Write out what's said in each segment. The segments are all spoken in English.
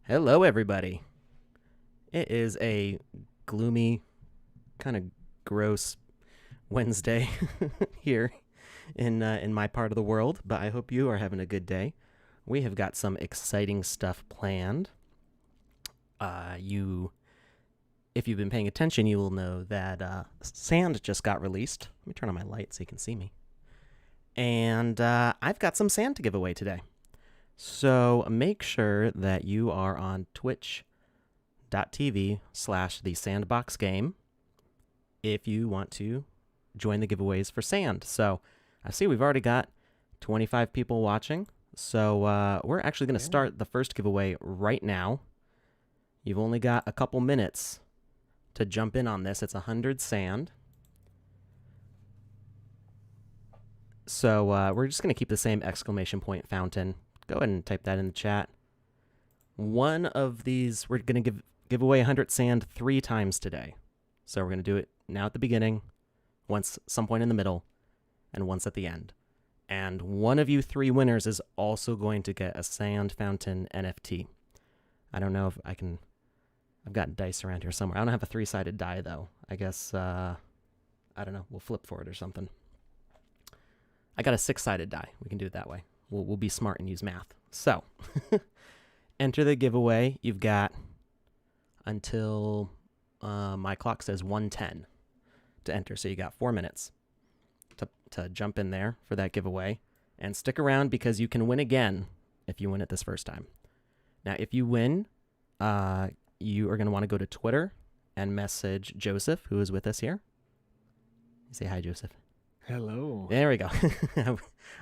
Hello, everybody. It is a gloomy, kind of gross Wednesday here in my part of the world, but I hope you are having a good day. We have got some exciting stuff planned. If you've been paying attention, you will know that Sand just got released. Let me turn on my light so you can see me. And I've got some sand to give away today. So make sure that you are on twitch.tv/the Sandbox game if you want to join the giveaways for sand. So I see we've already got 25 people watching. So we're actually going to start the first giveaway right now. You've only got a couple minutes to jump in on this. It's 100 sand. So we're just going to keep the same exclamation point fountain. Go ahead and type that in the chat. One of these, we're going to give away 100 sand 3 times today. So we're going to do it now at the beginning, once some point in the middle, and once at the end. And one of you 3 winners is also going to get a sand fountain NFT. I don't know if I can... I've got dice around here somewhere. I don't have a 3-sided die, though. I guess, I don't know. We'll flip for it or something. I got a 6-sided die. We can do it that way. We'll be smart and use math. So, enter the giveaway. You've got until my clock says 1:10 to enter. So you got 4 minutes to jump in there for that giveaway. And stick around because you can win again if you win it this first time. Now, if you win, you are going to want to go to Twitter and message Joseph, who is with us here. Say hi, Joseph. Hello. There we go.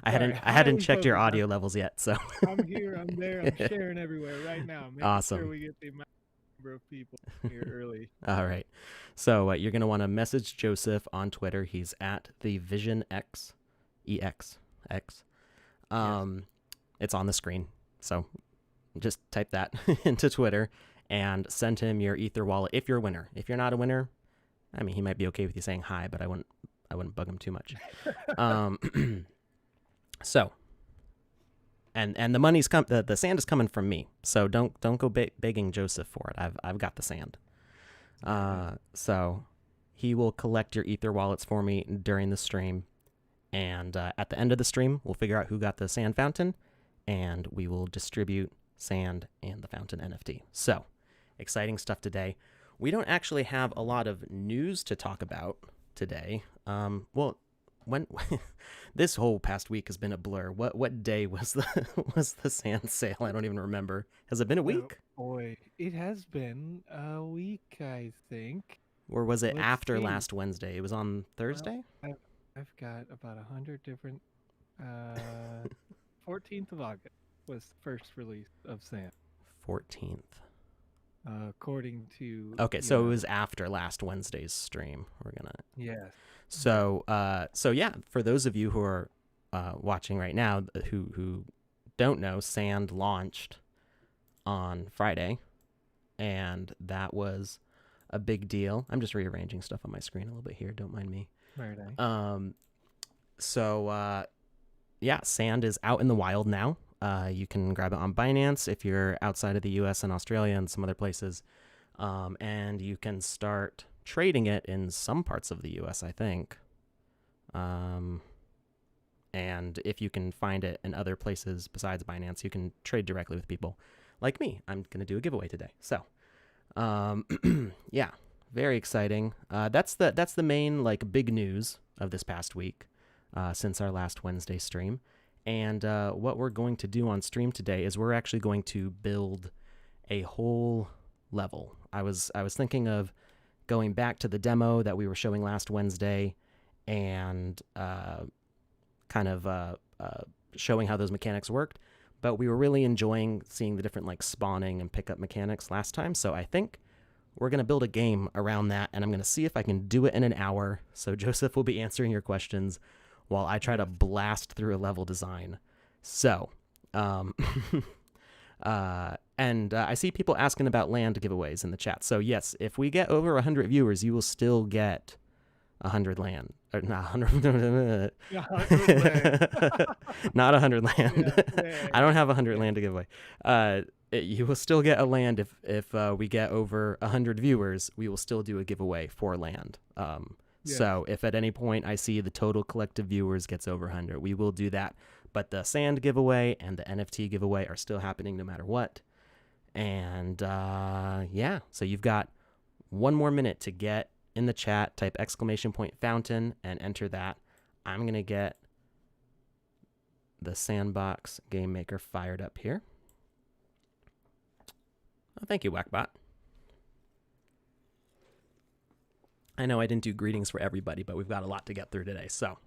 I hadn't checked your audio levels yet, so I'm here, I'm there, I'm sharing everywhere right now. Making awesome. Sure we get the number of people here early. All right. So you're going to want to message Joseph on Twitter. He's at the Vision X, EX. Yes. It's on the screen. So just type that into Twitter and send him your Ether wallet if you're a winner. If you're not a winner, I mean, he might be okay with you saying hi, but I wouldn't bug him too much. So, and the money's the sand is coming from me. So don't go begging Joseph for it. I've got the sand. So he will collect your Ether wallets for me during the stream, and at the end of the stream, we'll figure out who got the sand fountain, and we will distribute sand and the fountain NFT. So exciting stuff today. We don't actually have a lot of news to talk about today. Well, when this whole past week has been a blur. What day was the sand sale? I don't even remember. Has it been a week? Boy, it has been a week, I think. Or was it after last Wednesday? It was on Thursday? Well, I've got about 100 different 14th of August was the first release of sand. 14th. According to... Okay, so it was after last Wednesday's stream. We're gonna... Yes. So yeah, for those of you who are watching right now who don't know, Sand launched on Friday, and that was a big deal. I'm just rearranging stuff on my screen a little bit here. Don't mind me. Right. So yeah, Sand is out in the wild now. You can grab it on Binance if you're outside of the U.S. and Australia and some other places, and you can start trading it in some parts of the U.S., I think. And if you can find it in other places besides Binance, you can trade directly with people like me. I'm going to do a giveaway today. So, yeah, very exciting. That's the main big news of this past week since our last Wednesday stream. And what we're going to do on stream today is we're actually going to build a whole level. I was thinking of going back to the demo that we were showing last Wednesday and kind of showing how those mechanics worked. But we were really enjoying seeing the different spawning and pickup mechanics last time. So I think we're going to build a game around that, and I'm going to see if I can do it in an hour. So Joseph will be answering your questions while I try to blast through a level design. So, and I see people asking about land giveaways in the chat. So yes, if we get over 100 viewers, you will still get 100 land. Or not 100. Not 100 land. Yeah, I don't have 100 land to give away. you will still get a land if we get over 100 viewers. We will still do a giveaway for land. Yes. So if at any point I see the total collective viewers gets over 100, we will do that. But the sand giveaway and the NFT giveaway are still happening no matter what. And yeah, so you've got 1 more minute to get in the chat, type exclamation point fountain, and enter that. I'm going to get the Sandbox Game Maker fired up here. Oh, thank you, Wackbot. I know I didn't do greetings for everybody, but we've got a lot to get through today. So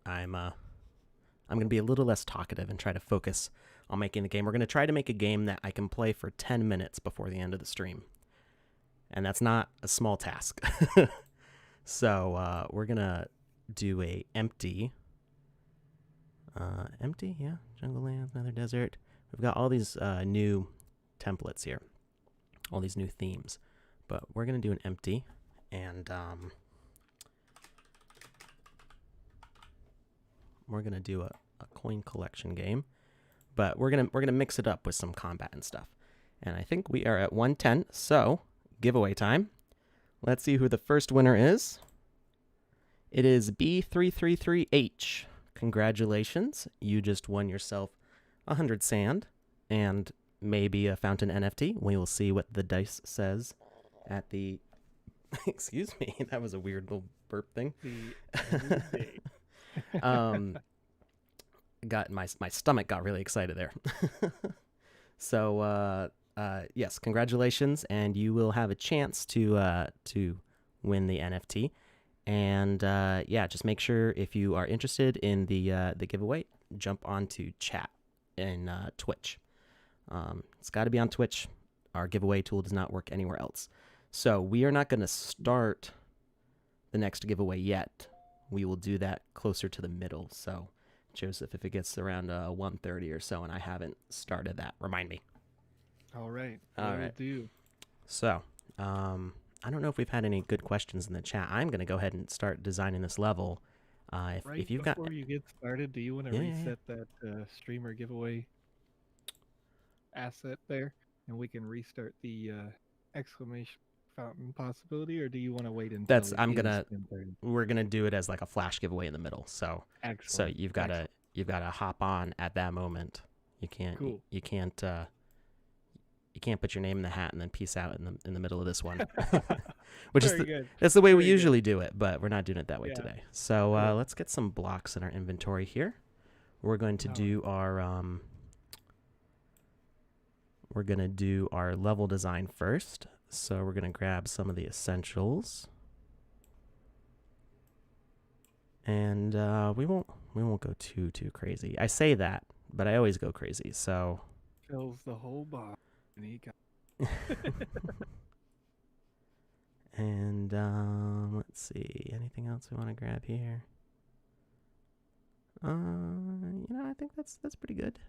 I'm going to be a little less talkative and try to focus on making the game. We're going to try to make a game that I can play for 10 minutes before the end of the stream. And that's not a small task. So we're going to do a empty, yeah, jungle lands, another desert. We've got all these new templates here, all these new themes. But we're going to do an empty, and we're going to do a coin collection game. But we're gonna mix it up with some combat and stuff. And I think we are at 110, so giveaway time. Let's see who the first winner is. It is B333H. Congratulations. You just won yourself 100 sand and maybe a fountain NFT. We will see what the dice says at the... Excuse me, that was a weird little burp thing. Got my stomach got really excited there. So yes, congratulations, and you will have a chance to win the NFT. And yeah, just make sure if you are interested in the giveaway, jump onto chat in Twitch. It's got to be on Twitch. Our giveaway tool does not work anywhere else. So we are not going to start the next giveaway yet. We will do that closer to the middle. So Joseph, if it gets around 1:30 or so and I haven't started that, remind me. All right. All Will right. do. So I don't know if we've had any good questions in the chat. I'm going to go ahead and start designing this level. If you've got... Before you get started, do you want to reset that streamer giveaway asset there, and we can restart the exclamation fountain possibility, or do you want to wait until we're gonna do it as like a flash giveaway in the middle. So Excellent. So you've got to hop on at that moment. You can't you can't put your name in the hat and then peace out in the middle of this one. Which is that's the way we usually do it, but we're not doing it that way today. So let's get some blocks in our inventory here. We're going to do our level design first. So we're going to grab some of the essentials. And we won't go too crazy. I say that, but I always go crazy. So fills the whole box. And let's see, anything else we want to grab here? I think that's pretty good.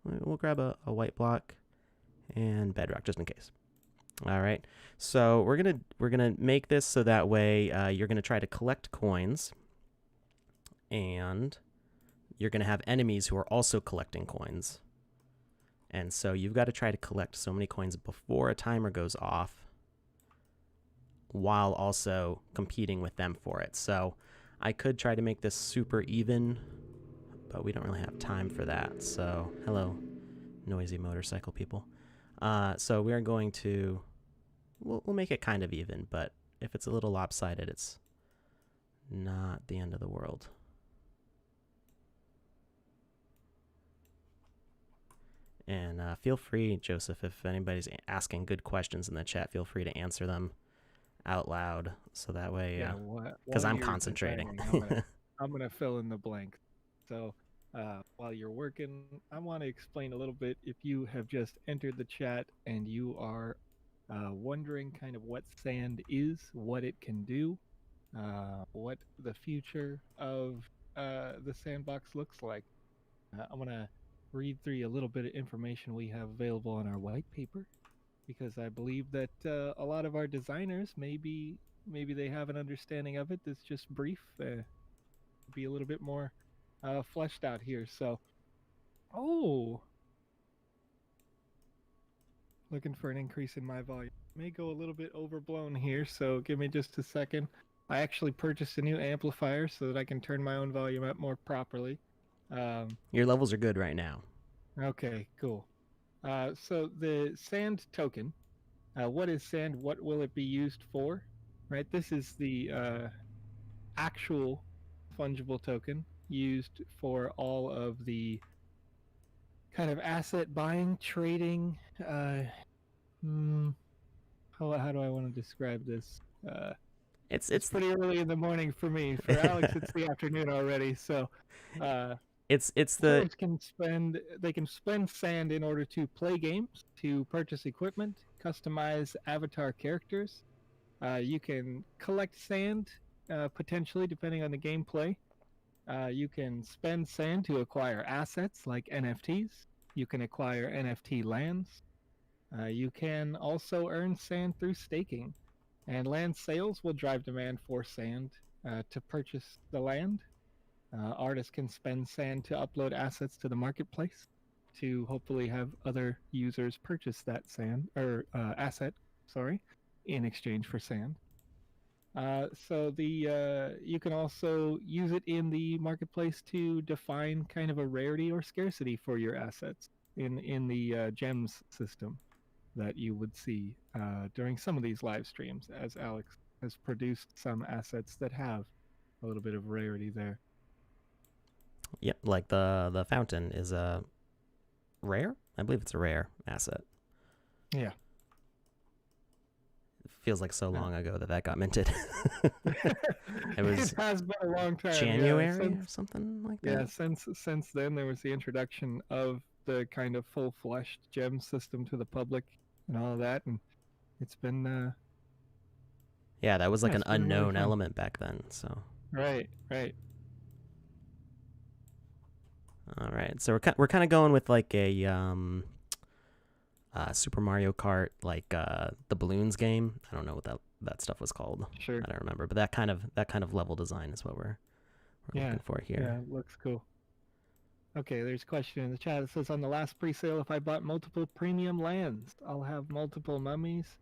We'll grab a white block and bedrock just in case. All right. So we're gonna make this so that way you're gonna try to collect coins, and you're gonna have enemies who are also collecting coins. And so you've got to try to collect so many coins before a timer goes off, while also competing with them for it. So I could try to make this super even, but we don't really have time for that. So hello, noisy motorcycle people. So we are going to, we'll make it kind of even, but if it's a little lopsided, it's not the end of the world. And feel free, Joseph, if anybody's asking good questions in the chat, feel free to answer them out loud, so that way, because I'm concentrating. I'm gonna fill in the blank. So while you're working, I want to explain a little bit. If you have just entered the chat and you are wondering kind of what sand is, what it can do, what the future of the sandbox looks like, I'm gonna read through you a little bit of information we have available on our white paper, because I believe that a lot of our designers maybe they have an understanding of it that's just brief, be a little bit more fleshed out here. So looking for an increase in my volume. May go a little bit overblown here, so give me just a second. I actually purchased a new amplifier so that I can turn my own volume up more properly. Your levels are good right now. Okay, cool. So the sand token, what is sand? What will it be used for? Right, this is the actual fungible token used for all of the kind of asset buying, trading. Hmm, how do I want to describe this? It's It's pretty early in the morning for me. For Alex, it's the afternoon already. So, uh, it's the players can spend sand in order to play games, to purchase equipment, customize avatar characters. You can collect sand, potentially depending on the gameplay. You can spend sand to acquire assets like NFTs. You can acquire NFT lands. You can also earn sand through staking, and land sales will drive demand for sand to purchase the land. Artists can spend sand to upload assets to the marketplace to hopefully have other users purchase that sand or asset, sorry, in exchange for sand. So the you can also use it in the marketplace to define kind of a rarity or scarcity for your assets in the gems system that you would see during some of these live streams, as Alex has produced some assets that have a little bit of rarity there. Yep, like the fountain is a rare. I believe it's a rare asset. Yeah. It feels like so Yeah. long ago that got minted. It was It has been a long time. January or something like that. Yeah, since then there was the introduction of the kind of full-fleshed gem system to the public and all of that, and it's been Yeah, that was like an it's been really unknown fun. element back then. So Right. all right, so we're kind of going with like a Super Mario Kart, like the balloons game. I don't know what that stuff was called. Sure. I don't remember, but that kind of level design is what we're looking for here. Yeah, it looks cool. Okay, there's a question in the chat. It says on the last pre-sale, if I bought multiple premium lands, I'll have multiple mummies,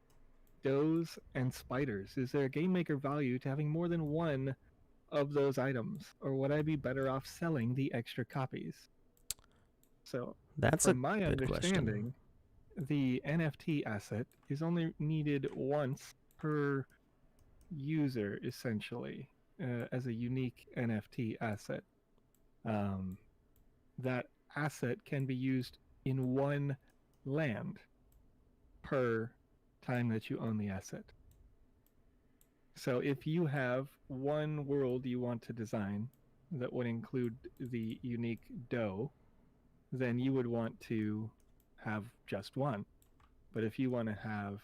does, and spiders. Is there a game maker value to having more than one of those items, or would I be better off selling the extra copies? So, That's from a my good question. understanding, the NFT asset is only needed once per user, essentially, as a unique NFT asset. That asset can be used in one land per time that you own the asset. So if you have one world you want to design that would include the unique dough, then you would want to have just one. But if you want to have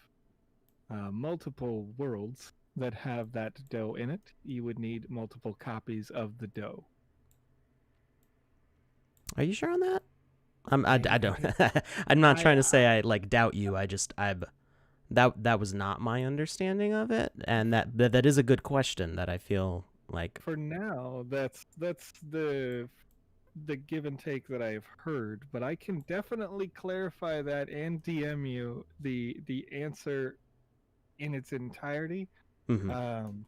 multiple worlds that have that dough in it, you would need multiple copies of the dough. Are you sure on that? I don't. I'm not trying to say I like doubt you. That was not my understanding of it, and that is a good question that I feel like. For now, that's the give and take that I've heard, but I can definitely clarify that and DM you the answer in its entirety. Mm-hmm.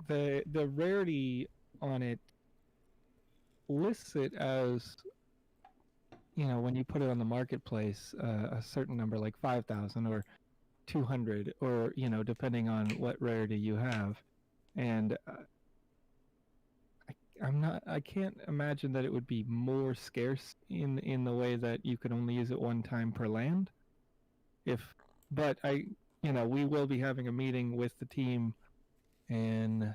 The rarity on it lists it as, you know, when you put it on the marketplace, a certain number like 5,000 or 200, or, you know, depending on what rarity you have, and I can't imagine that it would be more scarce in the way that you could only use it one time per land. But we will be having a meeting with the team, and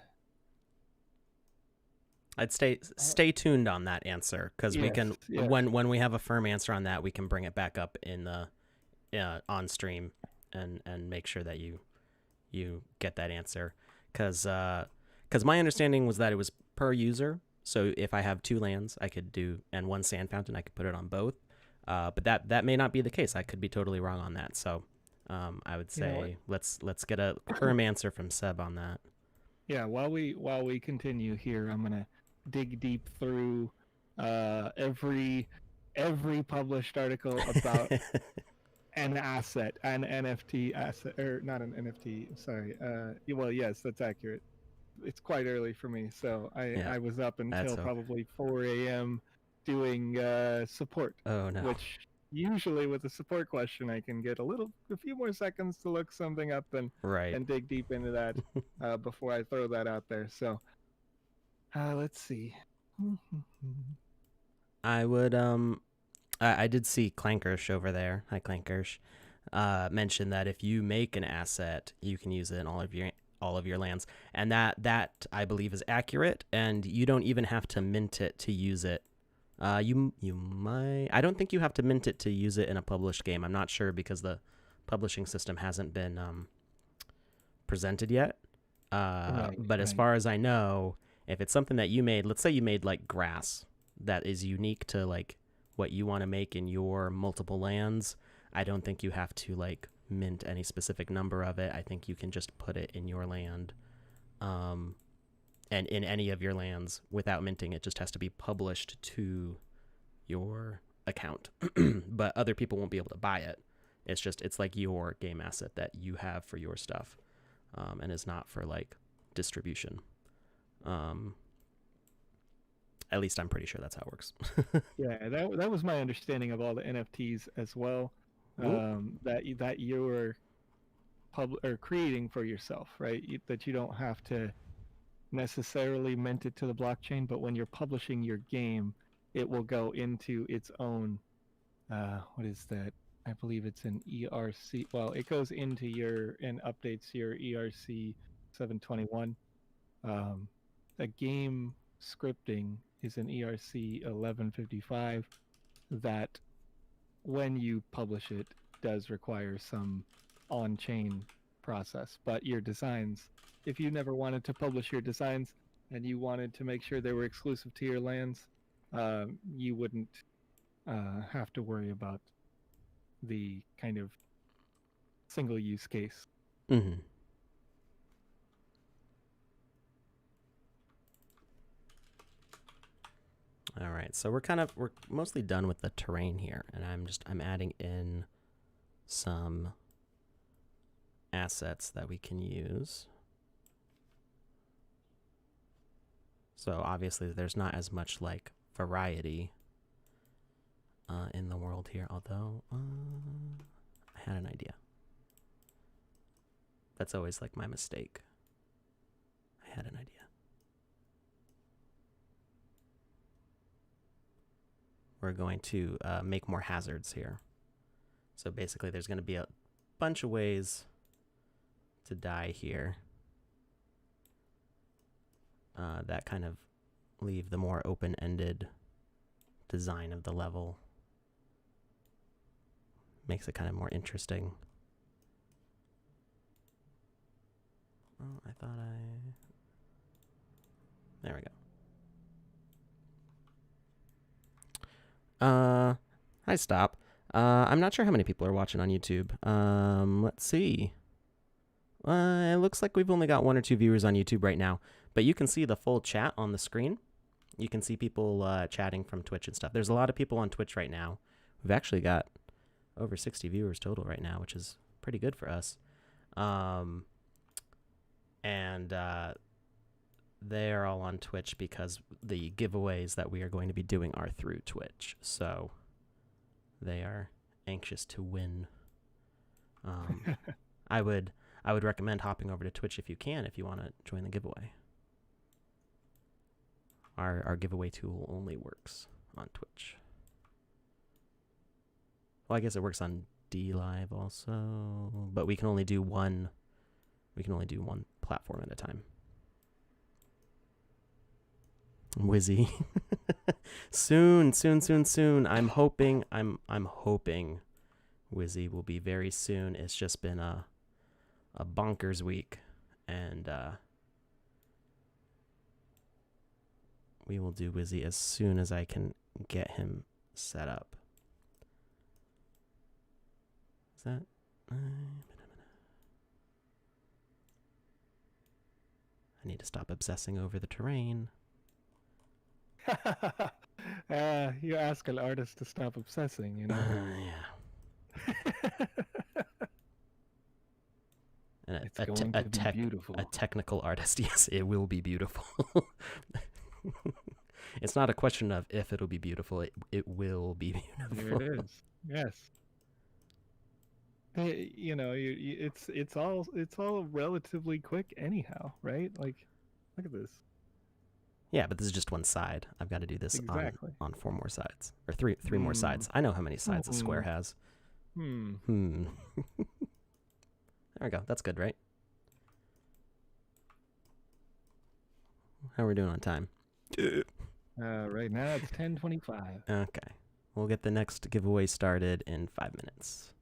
I'd stay tuned on that answer, because we can when we have a firm answer on that, we can bring it back up in the on stream and make sure that you get that answer, because my understanding was that it was per user. So if I have 2 lands, I could do, and 1 sand fountain, I could put it on both. But that may not be the case. I could be totally wrong on that. So I would say let's get a firm answer from Seb on that. Yeah, while we continue here, I'm gonna dig deep through every published article about an asset, an NFT asset, or not an NFT. Sorry. Well, yes, that's accurate. It's quite early for me, so Yeah, I was up that's until okay. probably 4 a.m. doing support, Oh no. which usually with a support question I can get a few more seconds to look something up Right. and dig deep into that before I throw that out there. So let's see. I would I did see Clankersh over there. Hi Clankersh. Mention that if you make an asset, you can use it in all of your lands, and that I believe is accurate. And you don't even have to mint it to use it. You might. I don't think you have to mint it to use it in a published game. I'm not sure because the publishing system hasn't been presented yet. Right, But as right. far as I know, if it's something that you made, let's say you made like grass that is unique to like what you want to make in your multiple lands, I don't think you have to like mint any specific number of it. I think you can just put it in your land, um, and in any of your lands without minting. It just has to be published to your account, but other people won't be able to buy it. It's like your game asset that you have for your stuff, and is not for like distribution. Um, at least I'm pretty sure that's how it works. Yeah, that was my understanding of all the NFTs as well. Ooh. That you're or creating for yourself, right? That you don't have to necessarily mint it to the blockchain, but when you're publishing your game, it will go into its own. What is that? I believe it's an ERC. Well, it goes into your and updates your ERC 721. Um, a game scripting is an ERC 1155 that when you publish it does require some on-chain process, but your designs, if you never wanted to publish your designs and you wanted to make sure they were exclusive to your lands, you wouldn't have to worry about the kind of single use case. Mm-hmm. All right, so we're mostly done with the terrain here, and I'm adding in some assets that we can use. So obviously there's not as much like variety in the world here, although I had an idea. That's always like my mistake. I had an idea. We're going to make more hazards here. So basically there's going to be a bunch of ways to die here that kind of leave the more open-ended design of the level. Makes it kind of more interesting. Oh, I thought there we go. Hi, stop. I'm not sure how many people are watching on YouTube. Let's see. It looks like we've only got 1 or 2 viewers on YouTube right now, but you can see the full chat on the screen. You can see people chatting from Twitch and stuff. There's a lot of people on Twitch right now. We've actually got over 60 viewers total right now, which is pretty good for us. And they're all on Twitch because the giveaways that we are going to be doing are through Twitch. So they are anxious to win. I would recommend hopping over to Twitch if you can, if you want to join the giveaway. Our giveaway tool only works on Twitch. Well, I guess it works on DLive also, but we can only do one. We can only do one platform at a time. Wizzy. soon. I'm hoping Wizzy will be very soon. It's just been a bonkers week, and we will do Wizzy as soon as I can get him set up. Is that? I need to stop obsessing over the terrain. You ask an artist to stop obsessing, you know? Yeah. And It's going to be beautiful. a technical artist, yes, it will be beautiful. It's not a question of if it'll be beautiful, it will be beautiful. There it is. Yes. It's all relatively quick anyhow, right? Like, look at this. Yeah, but this is just one side. I've got to do this Exactly. on 4 more sides. Or three more sides. I know how many sides a square has. There we go. That's good, right? How are we doing on time? Right now it's 10:25. Okay. We'll get the next giveaway started in 5 minutes.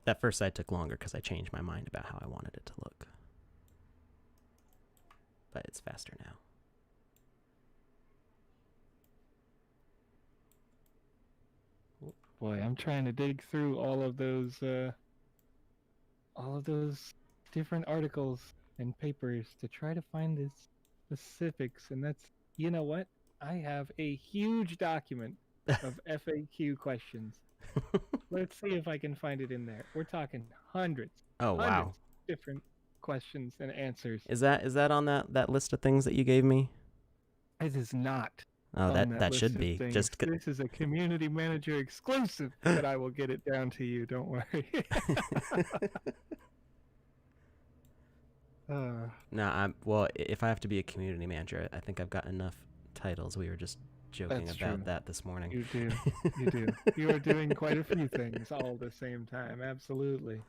That first side took longer because I changed my mind about how I wanted it to look. But it's faster now. Boy, I'm trying to dig through all of those different articles and papers to try to find the specifics, and that's, you know what? I have a huge document of FAQ questions. Let's see if I can find it in there. We're talking hundreds. Oh, wow. Different questions and answers. Is that on that list of things that you gave me? It is not. Oh, that should be. Just this is a community manager exclusive, but I will get it down to you. Don't worry. No, well, if I have to be a community manager, I think I've got enough titles. We were just joking about that this morning. You do. You are doing quite a few things all at the same time. Absolutely.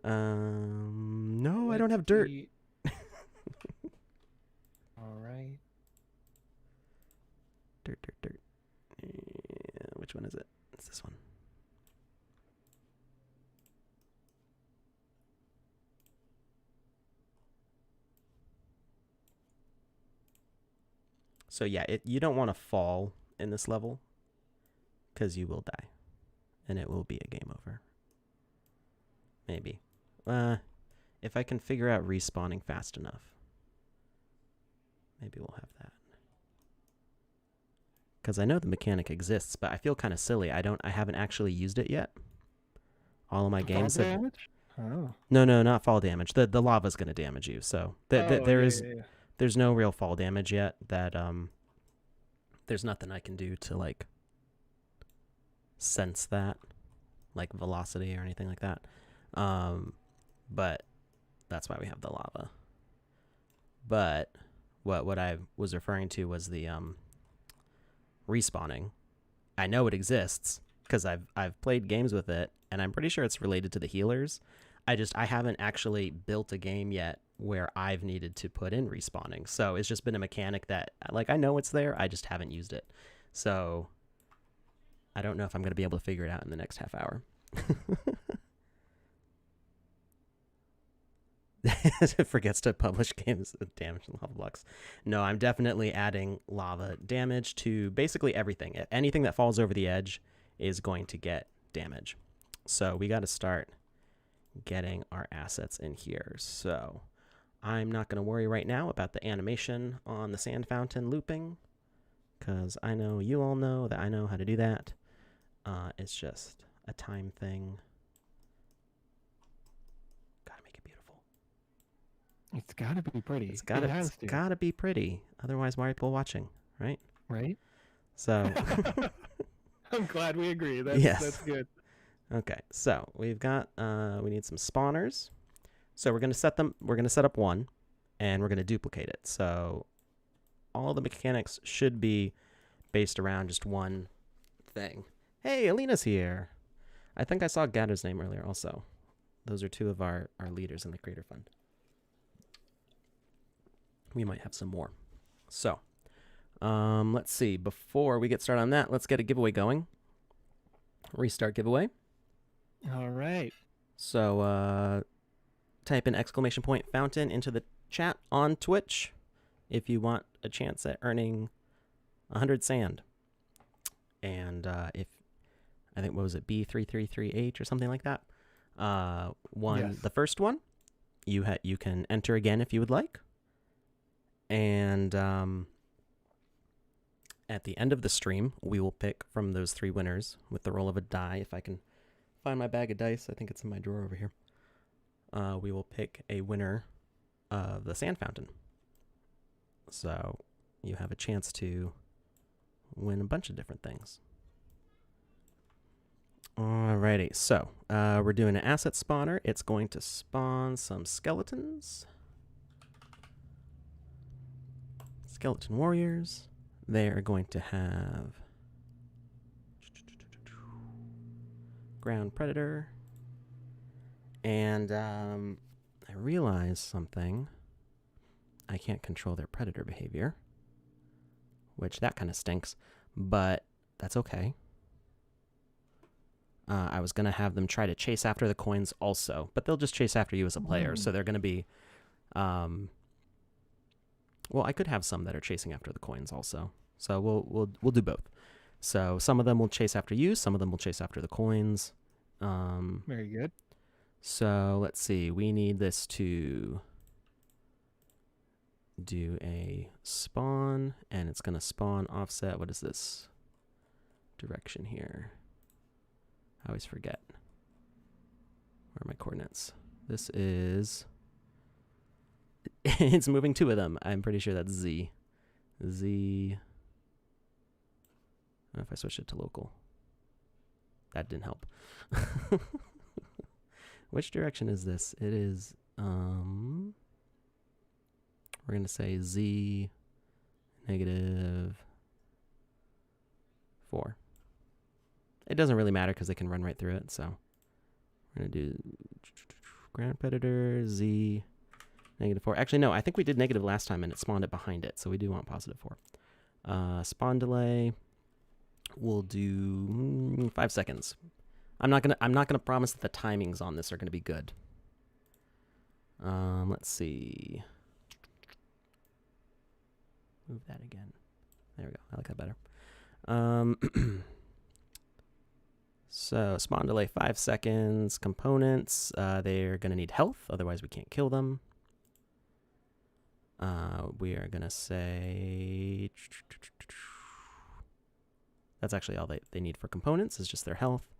No, I don't have dirt. All right. Dirt. Yeah, which one is it? It's this one. So yeah, you don't want to fall in this level because you will die, and it will be a game over. Maybe. If I can figure out respawning fast enough, maybe we'll have that. Because I know the mechanic exists, but I feel kind of silly. I haven't actually used it yet. All of my games have... damage? Oh. No, not fall damage. The lava's going to damage you. So there's no real fall damage yet. That there's nothing I can do to like sense that, like velocity or anything like that. But that's why we have the lava. But what I was referring to was the respawning. I know it exists because I've played games with it, and I'm pretty sure it's related to the healers. I haven't actually built a game yet where I've needed to put in respawning. So it's just been a mechanic that, like, I know it's there, I just haven't used it. So I don't know if I'm going to be able to figure it out in the next half hour. It forgets to publish games with damage and lava blocks. No, I'm definitely adding lava damage to basically everything. Anything that falls over the edge is going to get damage. So we got to start getting our assets in here. So I'm not going to worry right now about the animation on the sand fountain looping, because I know you all know that I know how to do that. It's just a time thing. Gotta make it beautiful. It's gotta be pretty. It's gotta be pretty. Otherwise, why are people watching, right? Right. So I'm glad we agree. That's good. Okay, so we've got we need some spawners. So we're gonna set up one, and we're gonna duplicate it. So all the mechanics should be based around just one thing. Hey, Alina's here. I think I saw Gatter's name earlier also. Those are two of our leaders in the Creator Fund. We might have some more. So let's see. Before we get started on that, let's get a giveaway going. Restart giveaway. All right. So type in ! fountain into the chat on Twitch if you want a chance at earning 100 sand. And if I think, what was it, B333H or something like that? Yes. The first one, you can enter again if you would like. And At the end of the stream, we will pick from those 3 winners with the roll of a die. If I can find my bag of dice, I think it's in my drawer over here. We will pick a winner of the sand fountain. So you have a chance to win a bunch of different things. Alrighty, so we're doing an asset spawner. It's going to spawn some skeletons. Skeleton warriors. They are going to have ground predator. And I realized something. I can't control their predator behavior, which that kind of stinks, but that's okay. I was going to have them try to chase after the coins also, but they'll just chase after you as a player. So they're going to be, well, I could have some that are chasing after the coins also. So we'll do both. So some of them will chase after you, some of them will chase after the coins. Very good. So let's see. We need this to do a spawn, and it's going to spawn offset. What is this direction here? I always forget. Where are my coordinates? This is... it's moving 2 of them. I'm pretty sure that's Z. Z... I don't know if I switched it to local. That didn't help. Which direction is this? It is... we're going to say Z -4. It doesn't really matter because they can run right through it. So we're going to do ground predator, Z, -4. Actually, no, I think we did negative last time and it spawned it behind it. So we do want +4. Spawn delay, we'll do 5 seconds. I'm not gonna promise that the timings on this are gonna be good. Let's see. Move that again. There we go. I like that better. So spawn delay 5 seconds. Components. They're gonna need health, otherwise we can't kill them. We are gonna say that's actually all they need for components is just their health,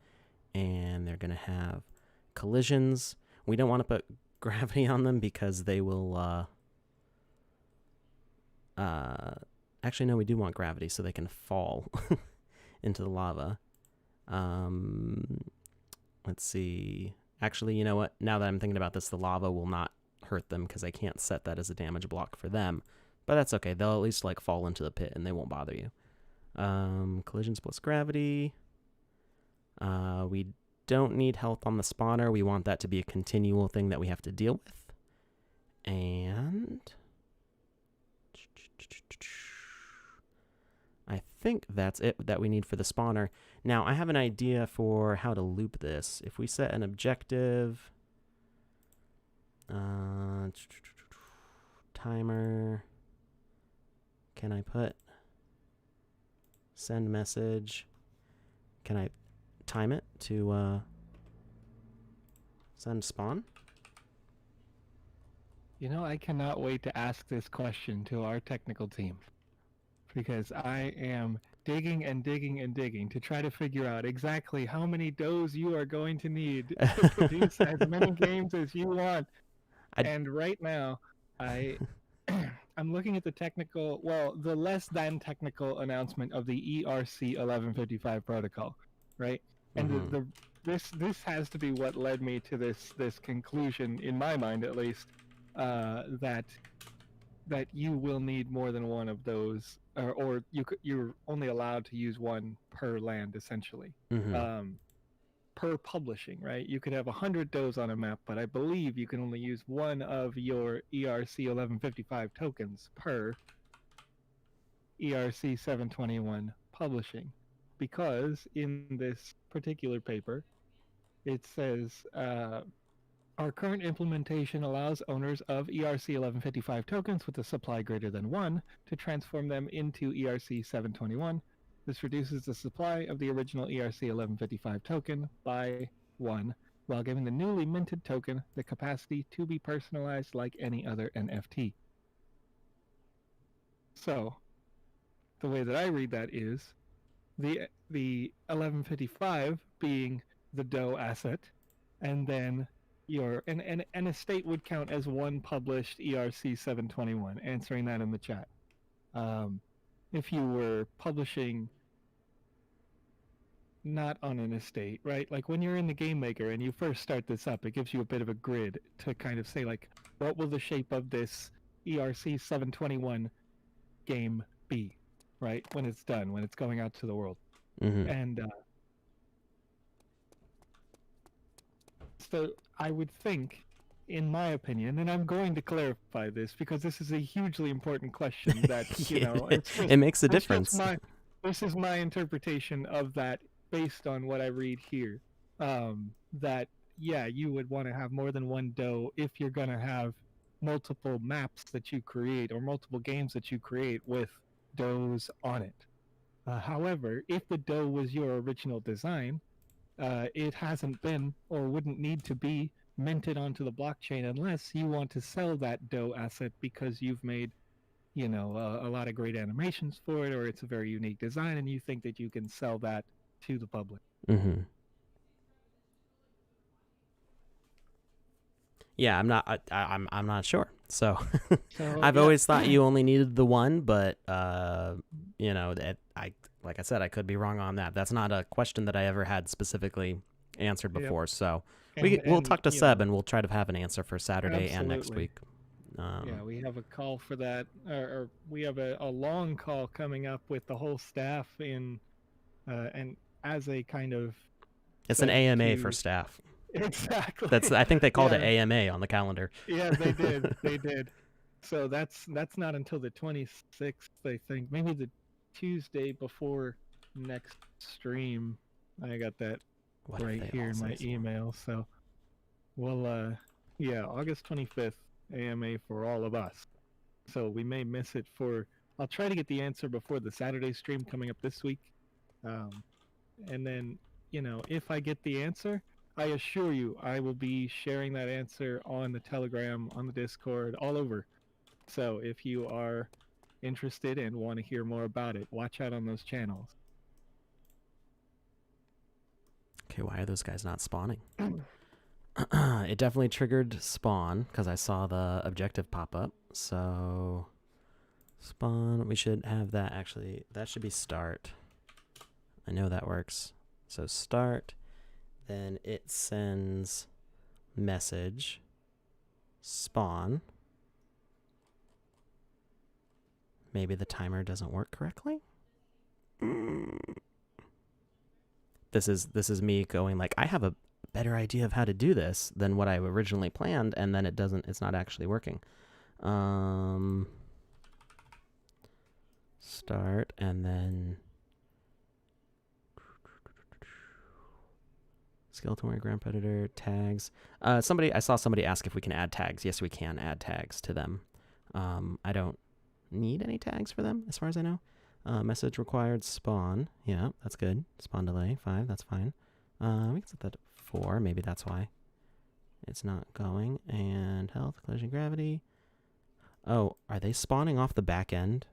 and they're gonna have collisions. We don't want to put gravity on them because they will. Actually, no, we do want gravity so they can fall into the lava. Let's see. Actually, you know what? Now that I'm thinking about this, the lava will not hurt them because I can't set that as a damage block for them. But that's okay. They'll at least like fall into the pit and they won't bother you. Collisions plus gravity. We don't need health on the spawner. We want that to be a continual thing that we have to deal with. And I think that's it that we need for the spawner. Now, I have an idea for how to loop this. If we set an objective, timer, can I put send message? Can I time it to send spawn? You know, I cannot wait to ask this question to our technical team, because I am digging and digging and digging to try to figure out exactly how many doughs you are going to need to produce as many games as you want. And right now, I'm looking at the technical, well, the less than technical announcement of the ERC 1155 protocol, right? And this has to be what led me to this conclusion, in my mind at least, that you will need more than one of those, or you're only allowed to use one per land, essentially. Per publishing, right? You could have 100 doughs on a map, but I believe you can only use one of your ERC 1155 tokens per ERC 721 publishing, because in this particular paper, it says, our current implementation allows owners of ERC 1155 tokens with a supply greater than 1 to transform them into ERC 721. This reduces the supply of the original ERC 1155 token by 1, while giving the newly minted token the capacity to be personalized like any other NFT. So, the way that I read that is the 1155 being the dough asset, and then an estate would count as one published ERC 721. Answering that in the chat. If you were publishing not on an estate, right? Like when you're in the game maker and you first start this up, it gives you a bit of a grid to kind of say like, what will the shape of this ERC 721 game be, right? When it's done, when it's going out to the world. Mm-hmm. And so I would think, in my opinion, and I'm going to clarify this because this is a hugely important question that, you know, it makes a difference. This is my interpretation of that based on what I read here. That, yeah, you would want to have more than one dough if you're going to have multiple maps that you create or multiple games that you create with doughs on it. However, if the dough was your original design, it hasn't been or wouldn't need to be minted onto the blockchain unless you want to sell that dough asset because you've made, you know, a lot of great animations for it, or it's a very unique design and you think that you can sell that to the public. Mm-hmm. Yeah, I'm not sure. So, I've always thought you only needed the one, but you know, like I said, I could be wrong on that. That's not a question that I ever had specifically answered before. Yep. So we'll talk to Seb and we'll try to have an answer for Saturday and next week. Yeah, we have a call for that, or we have a long call coming up with the whole staff in, and as a kind of. It's an AMA for staff. Exactly. I think they called it AMA on the calendar. Yeah, they did. They did. So that's not until the 26th, I think. Maybe the Tuesday before next stream. I got that right here in my email. So we'll August 25th AMA for all of us. So we may miss it I'll try to get the answer before the Saturday stream coming up this week. And then, you know, if I get the answer, I assure you, I will be sharing that answer on the Telegram, on the Discord, all over. So if you are interested and want to hear more about it, watch out on those channels. Okay, why are those guys not spawning? It definitely triggered spawn because I saw the objective pop up. So spawn, we should have that actually. That should be start. I know that works. So start. Then it sends message, spawn. Maybe the timer doesn't work correctly. This is me going like, I have a better idea of how to do this than what I originally planned, and then it's not actually working. Start, and then skeleton warrior, ground predator, tags. I saw somebody ask if we can add tags. Yes, we can add tags to them. I don't need any tags for them as far as I know. Message required, spawn. Yeah, that's good. Spawn delay 5, that's fine. We can set that to 4, maybe that's why it's not going. And health, collision, gravity. Oh, are they spawning off the back end?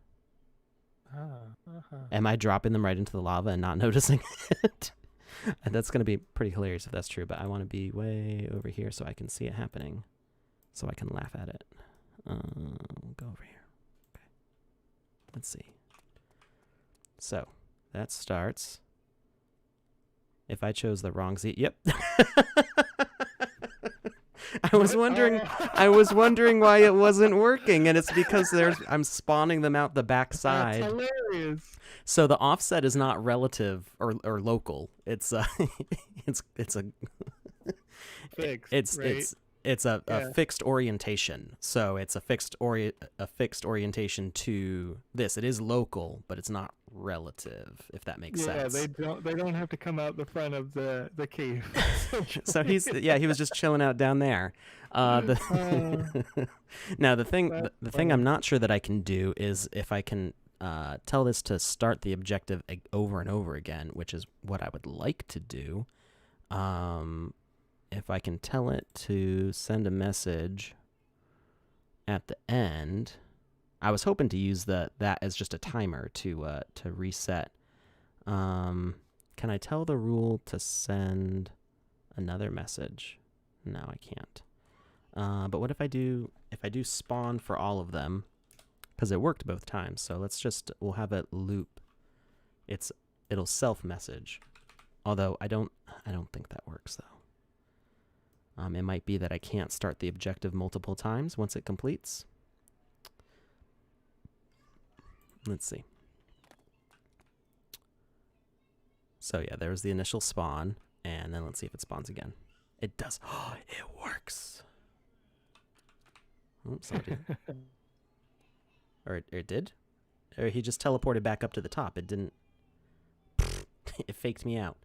Am I dropping them right into the lava and not noticing it? And that's going to be pretty hilarious if that's true, but I want to be way over here so I can see it happening, so I can laugh at it. We'll go over here. Okay. Let's see. So that starts. If I chose the wrong Z, yep. I was wondering why it wasn't working, and it's because I'm spawning them out the back side. That's hilarious. So the offset is not relative or local. It's it's a fixed, it's a fixed orientation. So it's a fixed orientation to this. It is local, but it's not relative, if that makes sense. Yeah, they don't have to come out the front of the cave. So he was just chilling out down there. Now the thing I'm not sure that I can do is if I can tell this to start the objective over and over again, which is what I would like to do. If I can tell it to send a message at the end, I was hoping to use that as just a timer to reset. Can I tell the rule to send another message? No, I can't. But what if I do spawn for all of them? Because it worked both times. So we'll have it loop. It'll self message. Although I don't think that works though. It might be that I can't start the objective multiple times once it completes. Let's see. So yeah, there's the initial spawn, and then let's see if it spawns again. It does. Oh, it works. Oops, or it did? Or he just teleported back up to the top. It didn't. It faked me out.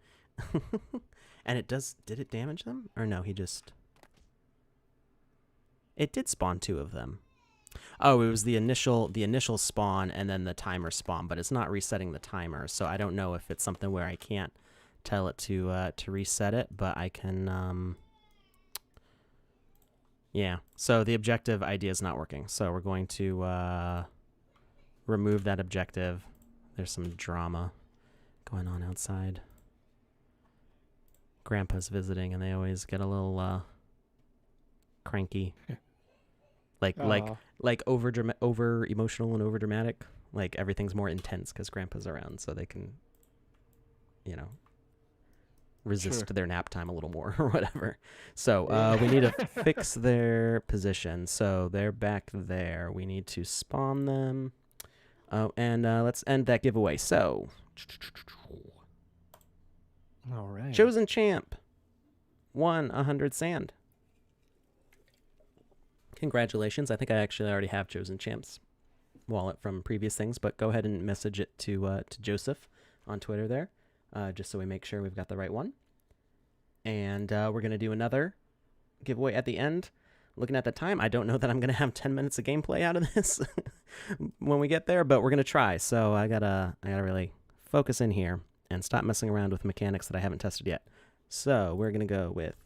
And it does. Did it damage them? Or no, he just. It did spawn 2 of them. Oh, it was the initial spawn and then the timer spawn, but it's not resetting the timer. So I don't know if it's something where I can't tell it to reset it, but I can. Yeah. So the objective idea is not working. So we're going to remove that objective. There's some drama going on outside. Grandpa's visiting, and they always get a little cranky. Like over emotional and over dramatic. Like everything's more intense because Grandpa's around, so they can, resist their nap time a little more or whatever. So we need to fix their position. So they're back there. We need to spawn them. Oh, and let's end that giveaway. So, all right. Chosen champ won 100 sand. Congratulations. I think I actually already have Chosen Champ's wallet from previous things, but go ahead and message it to Joseph on Twitter there, just so we make sure we've got the right one. And we're going to do another giveaway at the end. Looking at the time, I don't know that I'm going to have 10 minutes of gameplay out of this when we get there, but we're going to try. So I gotta really focus in here and stop messing around with mechanics that I haven't tested yet. So we're going to go with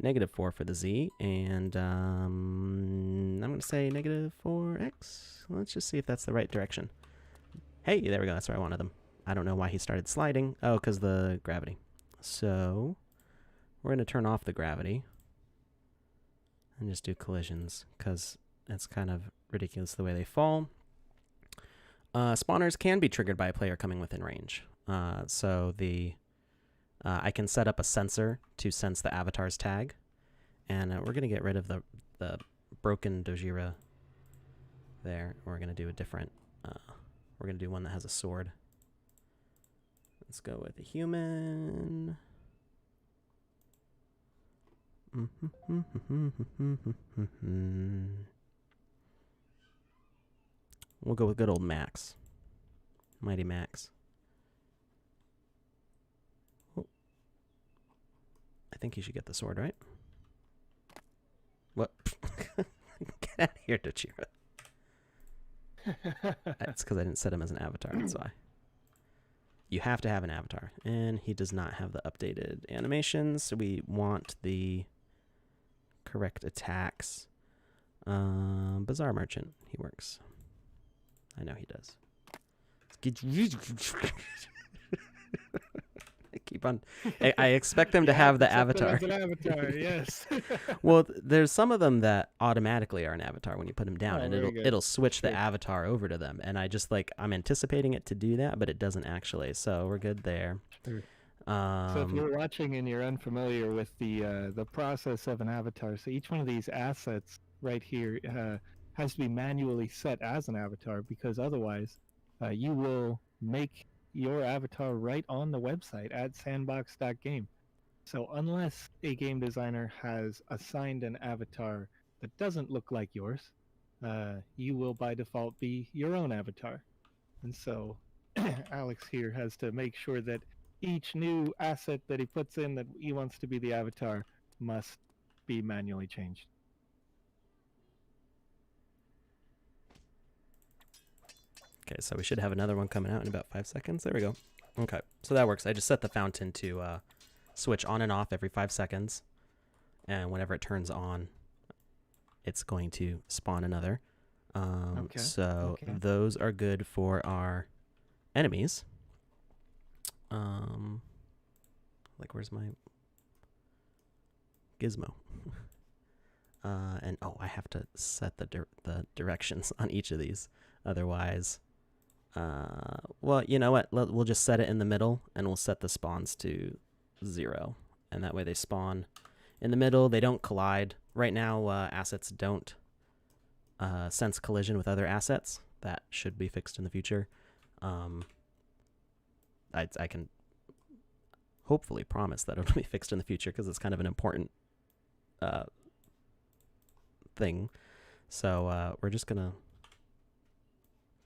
-4 for the Z, and I'm going to say -4x. Let's just see if that's the right direction. Hey, there we go. That's where I wanted them. I don't know why he started sliding. Oh, because the gravity. So we're going to turn off the gravity and just do collisions, because it's kind of ridiculous the way they fall. Spawners can be triggered by a player coming within range. So I can set up a sensor to sense the avatar's tag, and we're going to get rid of the broken Dojira there. We're going to do a different, we're going to do one that has a sword. Let's go with a human. We'll go with good old Max. Mighty Max. I think you should get the sword, right? What? Get out of here, Dochira. It's because I didn't set him as an avatar, that's why. You have to have an avatar. And he does not have the updated animations, so we want the correct attacks. Bazaar Merchant, he works. I know he does. I expect them to have the avatar. An avatar, yes. Well, there's some of them that automatically are an avatar when you put them down, and very good. it'll switch the avatar over to them. And I just I'm anticipating it to do that, but it doesn't actually. So we're good there. Sure. So if you're watching and you're unfamiliar with the process of an avatar, so each one of these assets right here has to be manually set as an avatar, because otherwise you will make your avatar right on the website at sandbox.game. So unless a game designer has assigned an avatar that doesn't look like yours, you will by default be your own avatar. And so Alex here has to make sure that each new asset that he puts in that he wants to be the avatar must be manually changed. Okay, so we should have another one coming out in about 5 seconds. There we go. Okay, so that works. I just set the fountain to switch on and off every 5 seconds. And whenever it turns on, it's going to spawn another. So Okay. those are good for our enemies. Like, where's my gizmo? And I have to set the directions on each of these. Otherwise, well, you know what? We'll just set it in the middle, and we'll set the spawns to 0, and that way they spawn in the middle. They don't collide. Right now, assets don't sense collision with other assets. That should be fixed in the future. I can hopefully promise that it'll be fixed in the future because it's kind of an important thing. So we're just gonna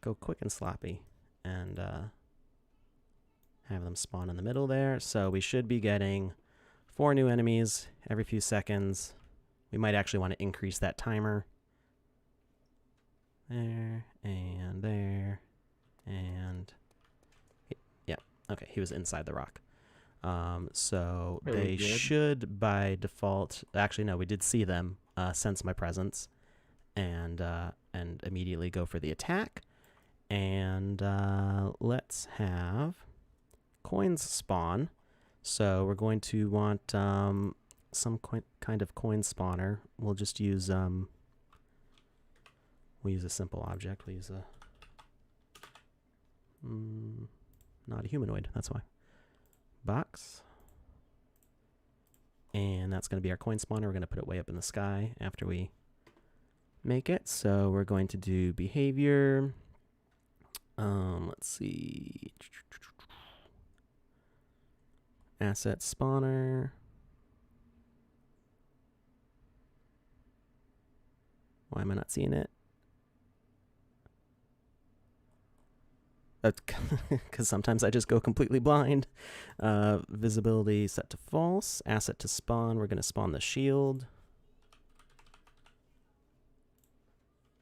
go quick and sloppy and have them spawn in the middle there. So we should be getting 4 new enemies every few seconds. We might actually want to increase that timer. There, and yeah, okay, he was inside the rock. So Very they good. should by default, actually no, we did see them sense my presence and immediately go for the attack. And let's have coins spawn. So we're going to want some kind of coin spawner. We'll just use we'll use a simple object. We'll use a not a humanoid. That's why. Box. And that's going to be our coin spawner. We're going to put it way up in the sky after we make it. So we're going to do behavior. Let's see. Asset spawner. Why am I not seeing it? Because sometimes I just go completely blind. Visibility set to false. Asset to spawn. We're going to spawn the shield.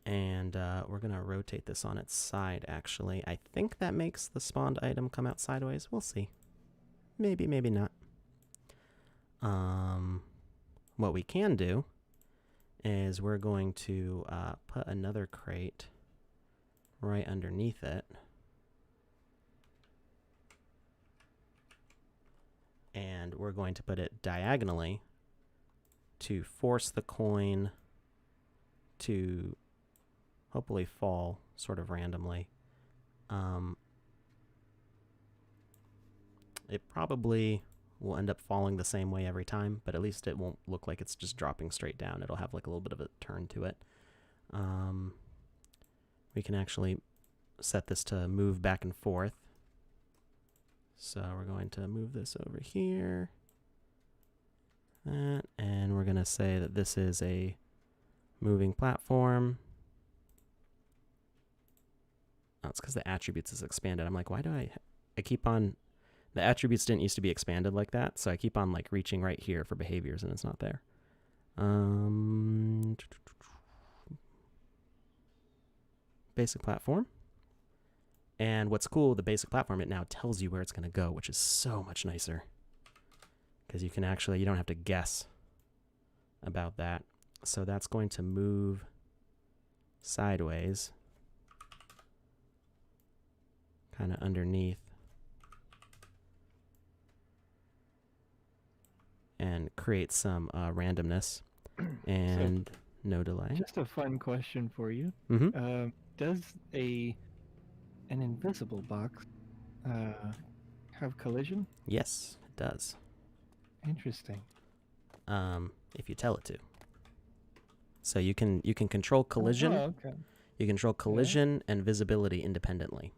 And we're going to rotate this on its side, actually. I think that makes the spawned item come out sideways. We'll see. Maybe, maybe not. What we can do is we're going to put another crate right underneath it. And we're going to put it diagonally to force the coin to hopefully fall sort of randomly. It probably will end up falling the same way every time, but at least it won't look like it's just dropping straight down. It'll have like a little bit of a turn to it. We can actually set this to move back and forth. So we're going to move this over here. And we're going to say that this is a moving platform. Oh, it's because the attributes is expanded. I'm like, why do I keep on, the attributes didn't used to be expanded like that, so I keep on like reaching right here for behaviors and it's not there. Basic platform. And what's cool, the basic platform, it now tells you where it's going to go, which is so much nicer. Because you can actually, you don't have to guess about that. So that's going to move sideways. Kind of underneath. And create some randomness. And so, no delay. Just a fun question for you. Mm-hmm. Does an invisible box have collision? Yes, it does. Interesting. If you tell it to. So you can control collision. Oh, okay. You control collision and visibility independently.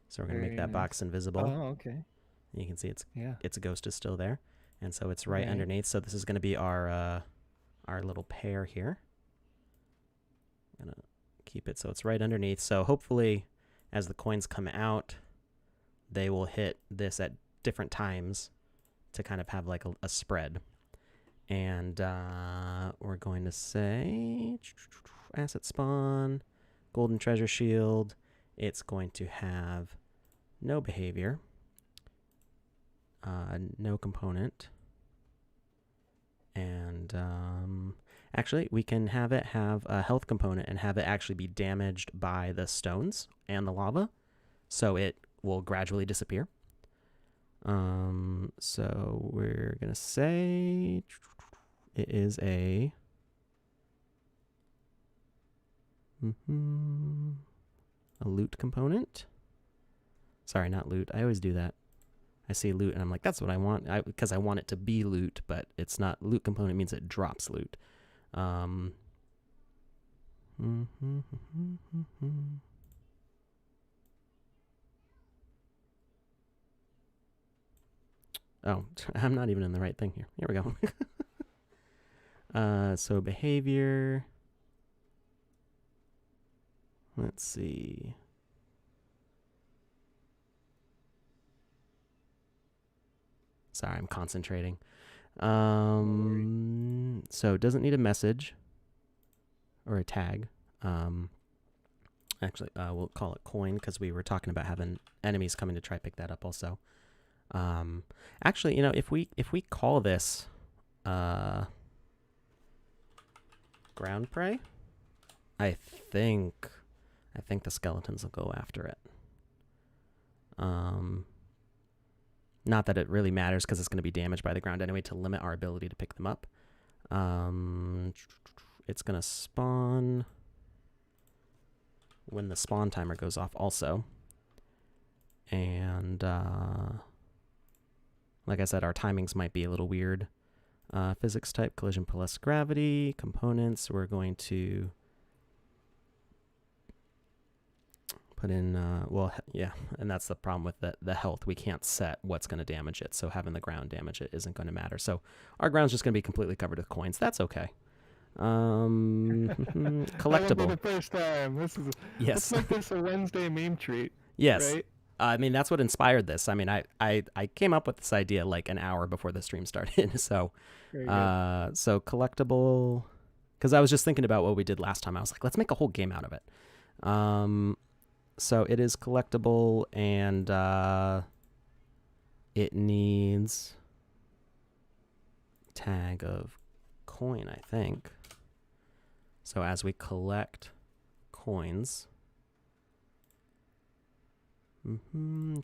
So we're gonna make that box invisible. Oh, okay. And you can see its ghost is still there, and so it's right underneath. So this is gonna be our little pair here. I'm gonna keep it so it's right underneath. So hopefully, as the coins come out, they will hit this at different times to kind of have like a spread. And we're going to say asset spawn, golden treasure shield. It's going to have no behavior, no component. And Actually, we can have it have a health component and have it actually be damaged by the stones and the lava, so it will gradually disappear. So we're gonna say it is a loot component. Sorry, not loot. I always do that. I see loot and I'm like, that's what I want, because I want it to be loot, but it's not. Loot component means it drops loot. Oh, I'm not even in the right thing here. Here we go. So behavior. Let's see. Sorry, I'm concentrating. So it doesn't need a message or a tag. Actually, we'll call it coin because we were talking about having enemies coming to try pick that up also. Actually, if we call this ground prey, I think the skeletons will go after it. Not that it really matters because it's going to be damaged by the ground anyway to limit our ability to pick them up. It's going to spawn when the spawn timer goes off also. And like I said, our timings might be a little weird. Physics type, collision plus gravity, components, we're going to put in, yeah, and that's the problem with the health. We can't set what's going to damage it, so having the ground damage it isn't going to matter. So our ground's just going to be completely covered with coins. That's okay. Collectible. For the first time. Yes. Let's make this a Wednesday meme treat. Yes. Right? I mean, that's what inspired this. I mean, I came up with this idea like an hour before the stream started. So, so collectible, because I was just thinking about what we did last time. I was like, let's make a whole game out of it. So it is collectible, and it needs tag of coin, I think. So as we collect coins,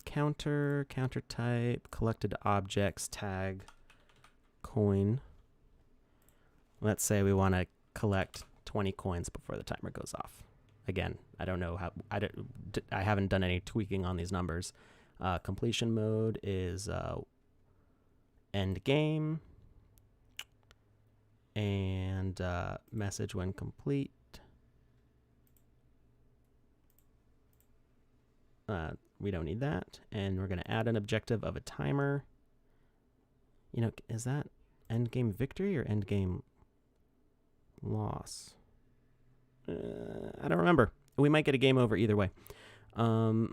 counter type, collected objects, tag, coin. Let's say we want to collect 20 coins before the timer goes off. Again, I don't know how, I haven't done any tweaking on these numbers. Completion mode is end game, and message when complete. We don't need that, and we're going to add an objective of a timer. Is that end game victory or end game loss? I don't remember. We might get a game over either way. Or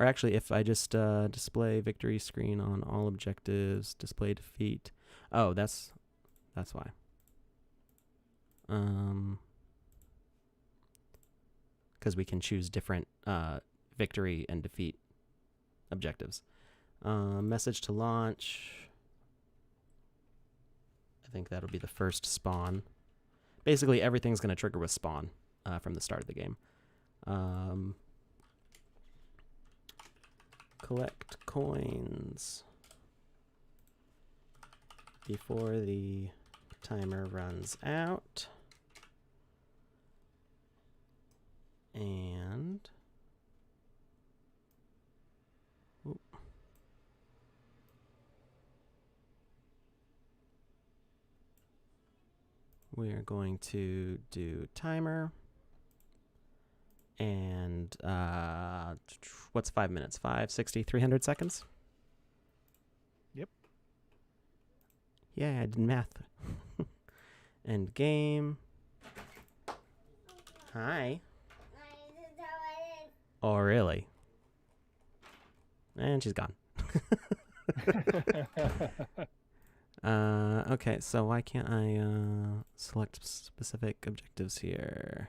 actually, if I just display victory screen on all objectives, display defeat. Oh, that's why. Because we can choose different victory and defeat objectives. Message to launch. I think that'll be the first spawn. Basically, everything's going to trigger with spawn from the start of the game. Collect coins before the timer runs out. And we are going to do timer. And what's 5 minutes? 560, 300 seconds? Yep. Yeah, I did math. End game. Hi. Oh, really? And she's gone. Okay, so why can't I select specific objectives here?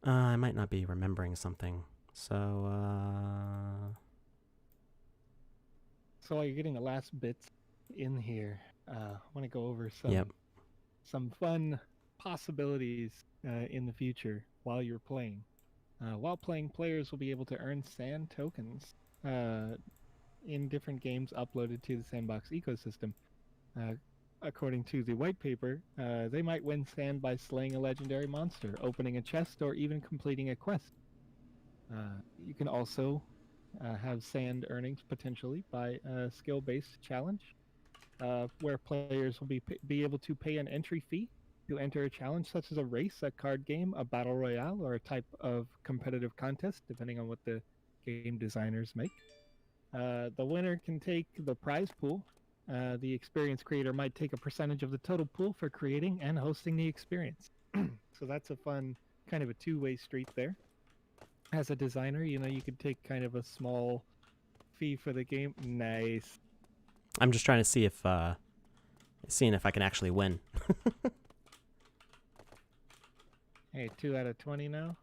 I might not be remembering something. So, So while you're getting the last bits in here, I want to go over Yep. some fun possibilities in the future while you're playing. While playing, players will be able to earn sand tokens in different games uploaded to the Sandbox ecosystem. Uh, According to the white paper, they might win sand by slaying a legendary monster, opening a chest, or even completing a quest. You can also have sand earnings potentially by a skill-based challenge, where players will be able to pay an entry fee to enter a challenge such as a race, a card game, a battle royale, or a type of competitive contest, depending on what the game designers make. The winner can take the prize pool. The experience creator might take a percentage of the total pool for creating and hosting the experience. So that's a fun kind of a two-way street there. As a designer, you could take kind of a small fee for the game. Nice. I'm just trying to see if seeing if I can actually win. Hey, 2 out of 20 now.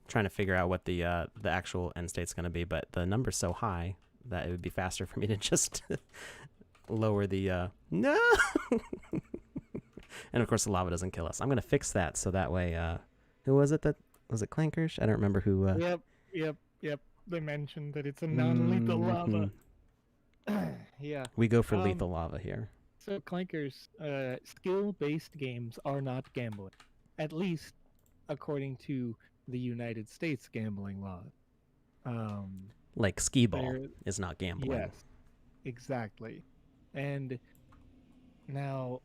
Trying to figure out what the actual end state's going to be, but the number's so high that it would be faster for me to just lower the no. And of course the lava doesn't kill us. I'm going to fix that so that way who was it Clankers? I don't remember who Yep. They mentioned that it's a non-lethal lava. Yeah. We go for lethal lava here. So Clankers, skill-based games are not gambling, at least according to the United States gambling laws. Like skee ball is not gambling. Yes, exactly. And now,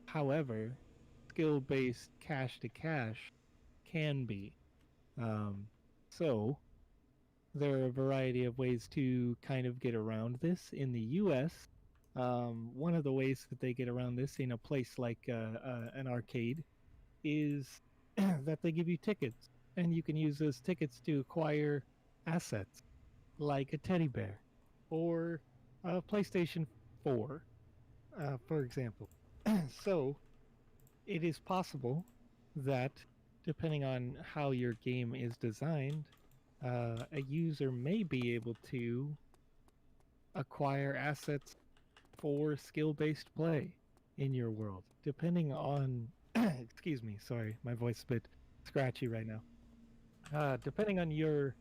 however, skill-based cash-to-cash can be. So there are a variety of ways to kind of get around this. In the U.S., one of the ways that they get around this in a place like an arcade is that they give you tickets, and you can use those tickets to acquire assets like a teddy bear or a PlayStation 4, for example. So it is possible that, depending on how your game is designed, a user may be able to acquire assets for skill-based play in your world, depending on excuse me, sorry, my voice is a bit scratchy right now. Depending on your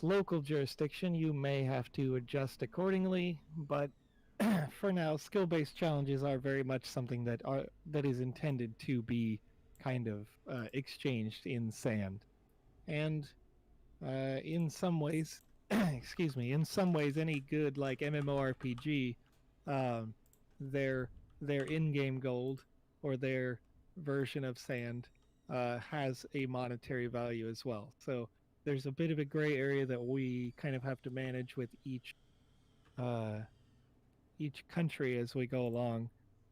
local jurisdiction, you may have to adjust accordingly, but for now, skill-based challenges are very much something that is intended to be kind of exchanged in sand. And in some ways, excuse me, in some ways, any good like MMORPG, their in-game gold or their version of sand has a monetary value as well. So there's a bit of a gray area that we kind of have to manage with each country as we go along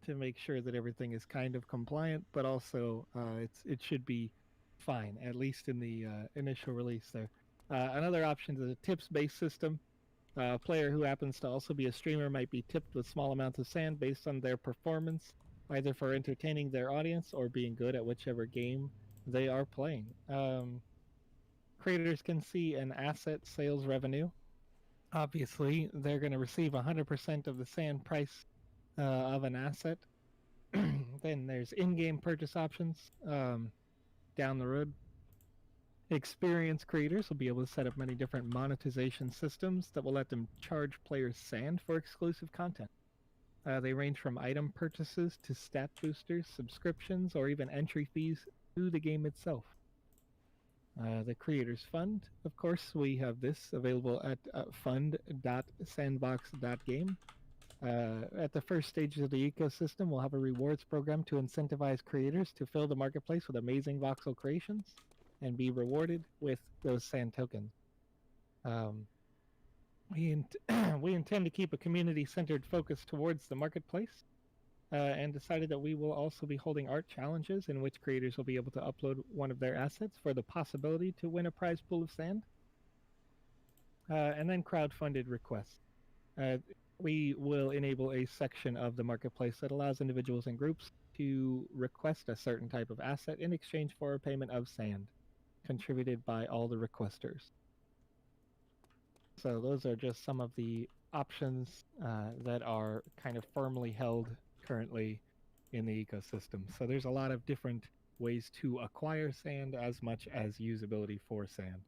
to make sure that everything is kind of compliant, but also it should be fine, at least in the initial release there. Another option is a tips-based system. A player who happens to also be a streamer might be tipped with small amounts of sand based on their performance, either for entertaining their audience or being good at whichever game they are playing. Creators can see an asset sales revenue. Obviously, they're going to receive 100% of the sand price of an asset. Then there's in-game purchase options down the road. Experience creators will be able to set up many different monetization systems that will let them charge players sand for exclusive content. They range from item purchases to stat boosters, subscriptions, or even entry fees to the game itself. The Creators Fund, of course, we have this available at fund.sandbox.game. At the first stages of the ecosystem, we'll have a rewards program to incentivize creators to fill the marketplace with amazing voxel creations and be rewarded with those sand tokens. We intend to keep a community-centered focus towards the marketplace, and decided that we will also be holding art challenges in which creators will be able to upload one of their assets for the possibility to win a prize pool of sand. And then crowd-funded requests. We will enable a section of the marketplace that allows individuals and groups to request a certain type of asset in exchange for a payment of sand. contributed by all the requesters. So those are just some of the options that are kind of firmly held currently in the ecosystem. So there's a lot of different ways to acquire sand as much as usability for sand.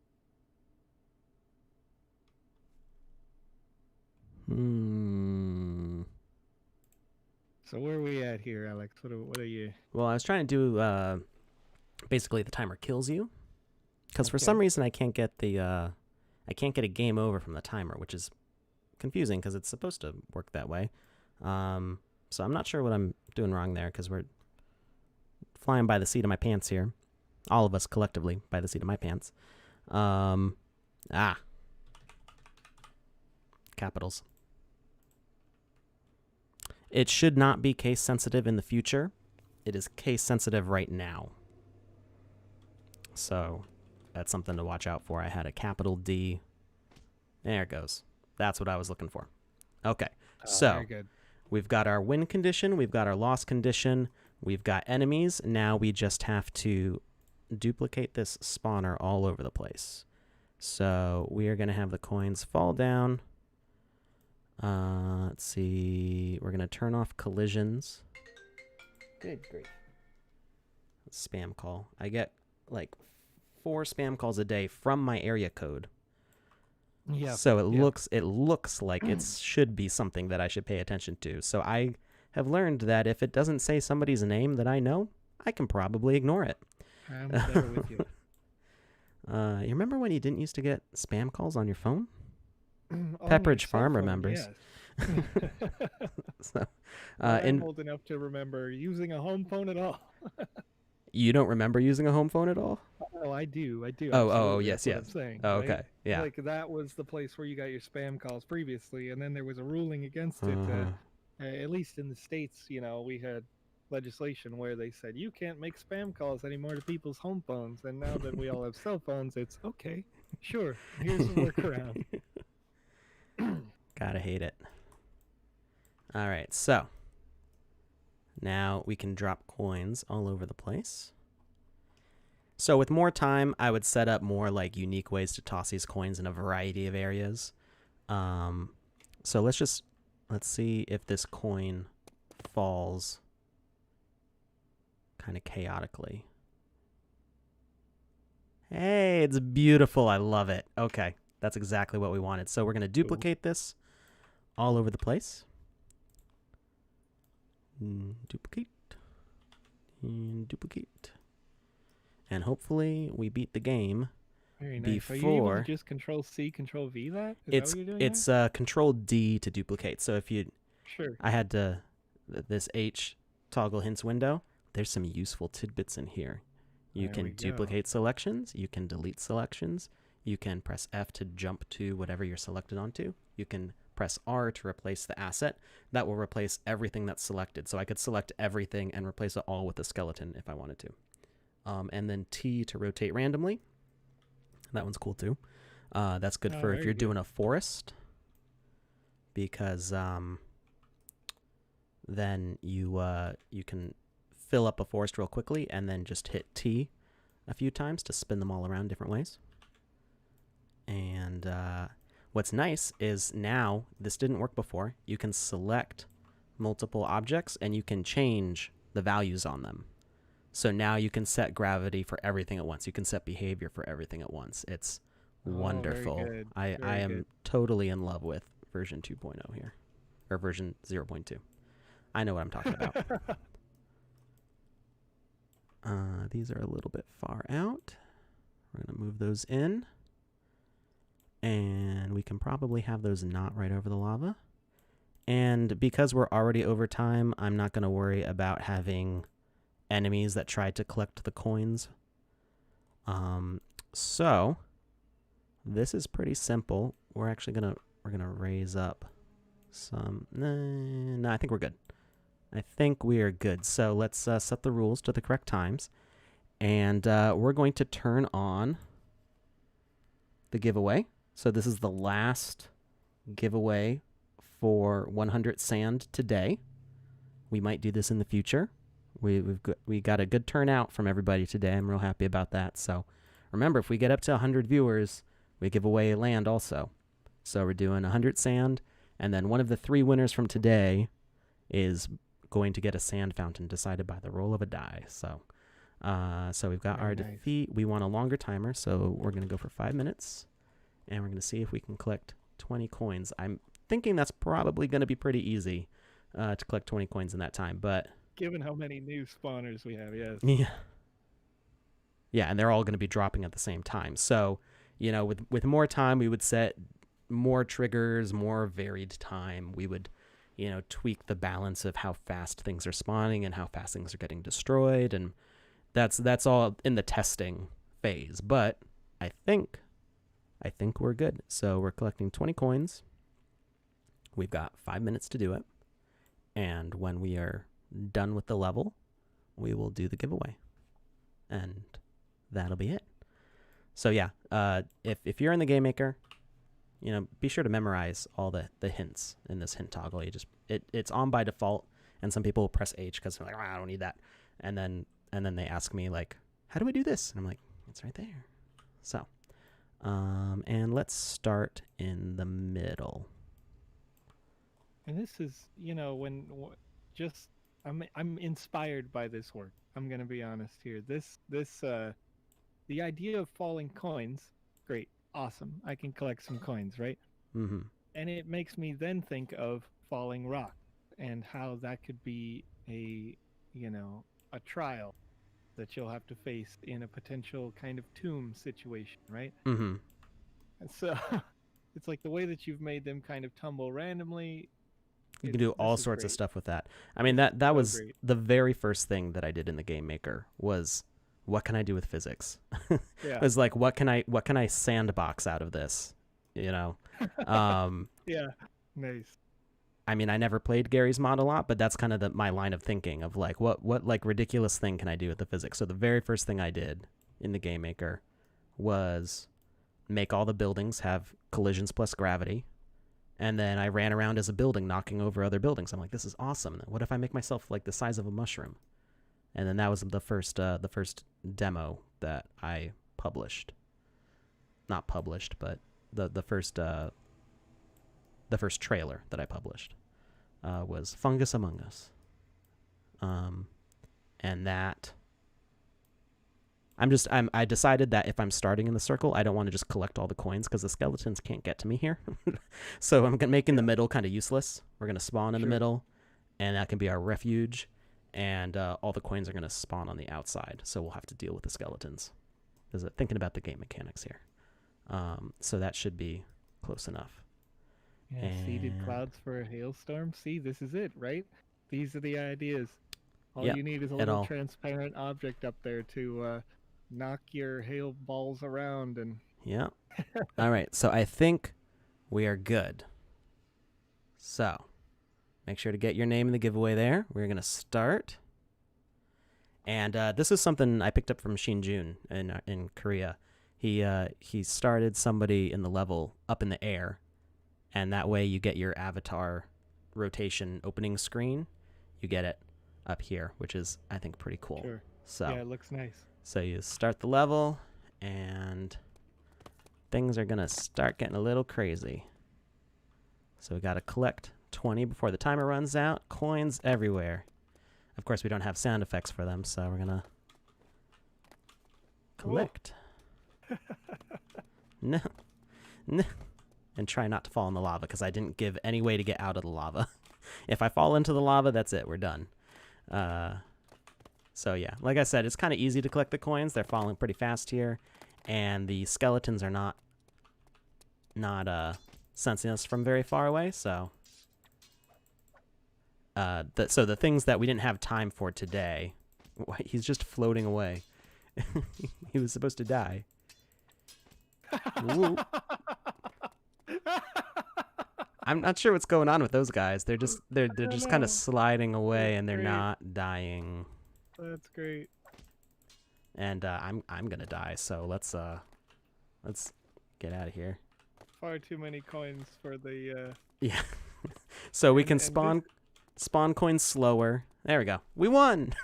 So where are we at here, Alex? What are you? Well, I was trying to do basically the timer kills you, because for Okay. some reason I can't get a game over from the timer, which is confusing because it's supposed to work that way. So I'm not sure what I'm doing wrong there, because we're flying by the seat of my pants here. All of us collectively by the seat of my pants. Capitals. It should not be case sensitive in the future. It is case sensitive right now. So that's something to watch out for. I had a capital D. There it goes. That's what I was looking for. Okay. So Very good. we've got our win condition. We've got our loss condition. We've got enemies. Now we just have to duplicate this spawner all over the place. So we are going to have the coins fall down. Let's see. We're going to turn off collisions. Good grief. Spam call. I get like 4 spam calls a day from my area code. Yeah. So it looks like it should be something that I should pay attention to. So I have learned that if it doesn't say somebody's name that I know, I can probably ignore it. I'm there with you. You remember when you didn't used to get spam calls on your phone? On Pepperidge my Farm cell phone, remembers. Yes. So, I'm old enough to remember using a home phone at all. you don't remember using a home phone at all? Oh, I do. Oh, absolutely. yes, That's what yes. I'm saying, Oh, right? okay, yeah. Like that was the place where you got your spam calls previously, and then there was a ruling against it. At least in the States, we had legislation where they said you can't make spam calls anymore to people's home phones. And now that we all have cell phones, it's okay. Sure, here's a workaround. Gotta hate it. All right, so now we can drop coins all over the place. So with more time, I would set up more like unique ways to toss these coins in a variety of areas. So let's see if this coin falls kind of chaotically. Hey, it's beautiful. I love it. Okay, that's exactly what we wanted. So we're going to duplicate this all over the place. Duplicate. And duplicate. And hopefully we beat the game. Very nice. Before. Are you able to just Control C, Control V that? Is that what you're doing? It's Control D to duplicate. So if you, Sure. I had to this H toggle hints window. There's some useful tidbits in here. You There we can go. duplicate selections. You can delete selections. You can press F to jump to whatever you're selected onto. You can press R to replace the asset. That will replace everything that's selected. So I could select everything and replace it all with a skeleton if I wanted to. And then T to rotate randomly. That one's cool too. That's good for if you're doing a forest, because then you can fill up a forest real quickly and then just hit T a few times to spin them all around different ways. And what's nice is now, this didn't work before, you can select multiple objects and you can change the values on them. So now you can set gravity for everything at once. You can set behavior for everything at once. It's wonderful. Very good. I am good. totally in love with version 2.0 here, or version 0.2. I know what I'm talking about. These are a little bit far out. We're going to move those in. And we can probably have those not right over the lava. And because we're already over time, I'm not going to worry about having enemies that try to collect the coins. So this is pretty simple. We're actually gonna raise up some. No, I think we're good. I think we are good. So let's set the rules to the correct times, and we're going to turn on the giveaway. So this is the last giveaway for 100 sand today. We might do this in the future. We got a good turnout from everybody today. I'm real happy about that. So Remember, if we get up to 100 viewers, we give away land also. So we're doing 100 sand, and then one of the 3 winners from today is going to get a sand fountain decided by the roll of a die. So we've got Very our nice. defeat. We want a longer timer, so we're going to go for 5 minutes, and we're going to see if we can collect 20 coins. I'm thinking that's probably going to be pretty easy to collect 20 coins in that time, but Given how many new spawners we have, yes. yeah. Yeah, and they're all going to be dropping at the same time. So, with more time, we would set more triggers, more varied time. We would, tweak the balance of how fast things are spawning and how fast things are getting destroyed, and that's all in the testing phase. But I think we're good. So we're collecting 20 coins. We've got 5 minutes to do it, and when we are done with the level, we will do the giveaway, and that'll be it. So yeah, if you're in the game maker, be sure to memorize all the hints in this hint toggle. It's on by default, and some people will press H because they're like, I don't need that, and then they ask me like, how do I do this? And I'm like, it's right there. So, and let's start in the middle. And this is, I'm inspired by this work. I'm gonna be honest here. The idea of falling coins, great, awesome. I can collect some coins, right? Mm-hmm. And it makes me then think of falling rock and how that could be a trial that you'll have to face in a potential kind of tomb situation, right? Mm-hmm. And so it's like the way that you've made them kind of tumble randomly. You can do all sorts of stuff with that. I mean, that was great. the very first thing that I did in the Game Maker was, what can I do with physics? Yeah. It was like, what can I sandbox out of this? Yeah, nice. I mean, I never played Gary's mod a lot, but that's kind of my line of thinking of like, what like ridiculous thing can I do with the physics? So the very first thing I did in the Game Maker was make all the buildings have collisions plus gravity. And then I ran around as a building, knocking over other buildings. I'm like, this is awesome. And what if I make myself like the size of a mushroom? And then that was the first demo that I published. Not published, but the first trailer that I published was Fungus Among Us. And that I decided that if I'm starting in the circle, I don't want to just collect all the coins because the skeletons can't get to me here. So I'm making the middle kind of useless. We're going to spawn in the middle, and that can be our refuge, and all the coins are going to spawn on the outside, so we'll have to deal with the skeletons. Thinking about the game mechanics here. So that should be close enough. Yeah, seeded clouds for a hailstorm. See, this is it, right? These are the ideas. All you need is a little transparent object up there to knock your hail balls around and... Yeah. All right, so I think we are good. So, make sure to get your name in the giveaway there. We're going to start. And this is something I picked up from Shinjun in Korea. He started somebody in the level up in the air, and that way you get your avatar rotation opening screen. You get it up here, which is, I think, pretty cool. Sure. So, yeah, it looks nice. So you start the level, and things are going to start getting a little crazy. So we got to collect 20 before the timer runs out. Coins everywhere. Of course, we don't have sound effects for them, so we're going to collect. No. And try not to fall in the lava, because I didn't give any way to get out of the lava. If I fall into the lava, that's it. We're done. So yeah, like I said, it's kind of easy to collect the coins. They're falling pretty fast here, and the skeletons are not sensing us from very far away. So, the things that we didn't have time for today, he's just floating away. He was supposed to die. I'm not sure what's going on with those guys. They're just kind of sliding away, and they're not dying. That's great. And I'm gonna die, so let's get out of here. Far too many coins for the yeah. So we can spawn Spawn coins slower. There we go. We won.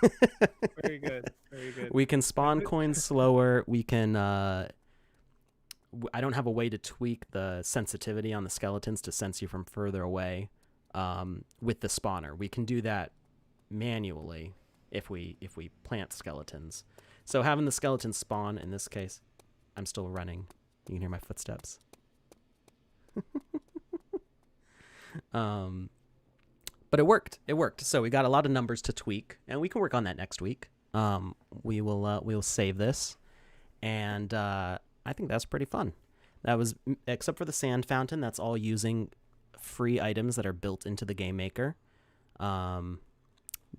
Very good. Very good. We can spawn coins slower. We can. I don't have a way to tweak the sensitivity on the skeletons to sense you from further away. With the spawner, we can do that manually if we plant skeletons. So having the skeletons spawn in this case, I'm still running. You can hear my footsteps. But it worked. It worked. So we got a lot of numbers to tweak, and we can work on that next week. We'll save this, and I think that's pretty fun. That was, except for the sand fountain, that's all using free items that are built into the game maker.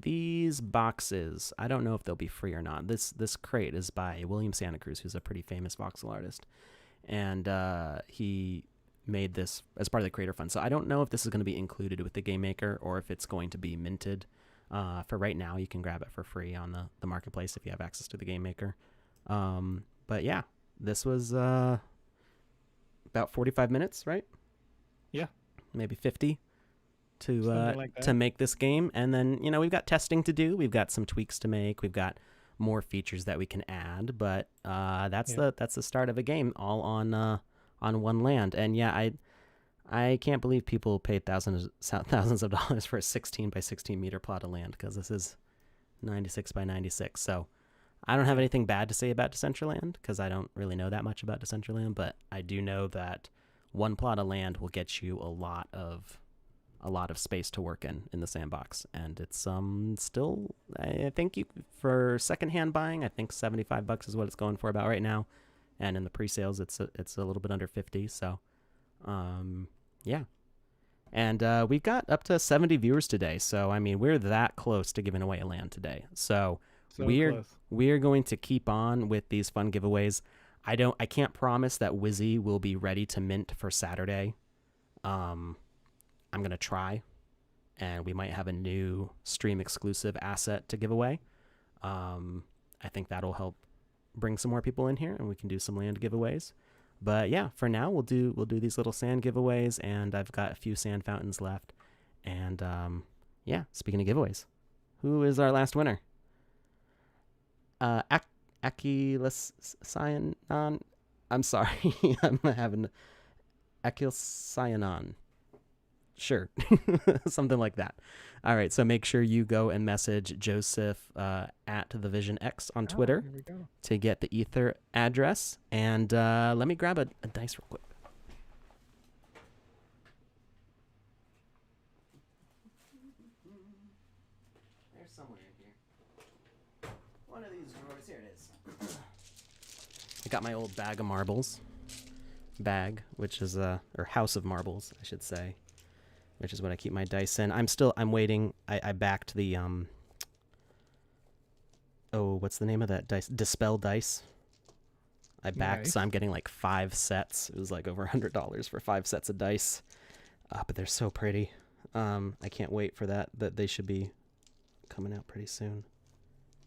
These boxes, I don't know if they'll be free or not. This crate is by William Santa Cruz, who's a pretty famous voxel artist, and he made this as part of the creator fund. So I don't know if this is going to be included with the game maker or if it's going to be minted. For right now, you can grab it for free on the marketplace if you have access to the game maker. But yeah, this was about 45 minutes, right? Yeah, maybe 50 like to make this game. And then, we've got testing to do. We've got some tweaks to make. We've got more features that we can add. But that's the start of a game, all on one land. And yeah, I can't believe people paid thousands of dollars for a 16 by 16 meter plot of land, because this is 96 by 96. So I don't have anything bad to say about Decentraland, because I don't really know that much about Decentraland, but I do know that one plot of land will get you a lot of space to work in the sandbox. And it's still, I think, for secondhand buying, I think $75 is what it's going for about right now. And in the pre-sales, it's a little bit under 50. So, yeah. And we got up to 70 viewers today. So, I mean, we're that close to giving away a land today. So we're going to keep on with these fun giveaways. I can't promise that Wizzy will be ready to mint for Saturday. I'm going to try, and we might have a new stream exclusive asset to give away. I think that'll help bring some more people in here, and we can do some land giveaways. But yeah, for now we'll do these little sand giveaways, and I've got a few sand fountains left. And yeah, speaking of giveaways, who is our last winner? Achilles-Cyanon. I'm sorry, I'm having Achilles-Cyanon. Sure. Something like that. All right, so make sure you go and message Joseph at the Vision X on Twitter to get the Ether address. And let me grab a dice real quick. There's somewhere in here. One of these drawers. Here it is. I got my old bag of marbles. Which is or house of marbles, I should say. Which is what I keep my dice in. I'm waiting. I backed the, what's the name of that dice? Dispel dice. I backed, so I'm getting like 5 sets. It was like over $100 for 5 sets of dice. But they're so pretty. I can't wait for that they should be coming out pretty soon.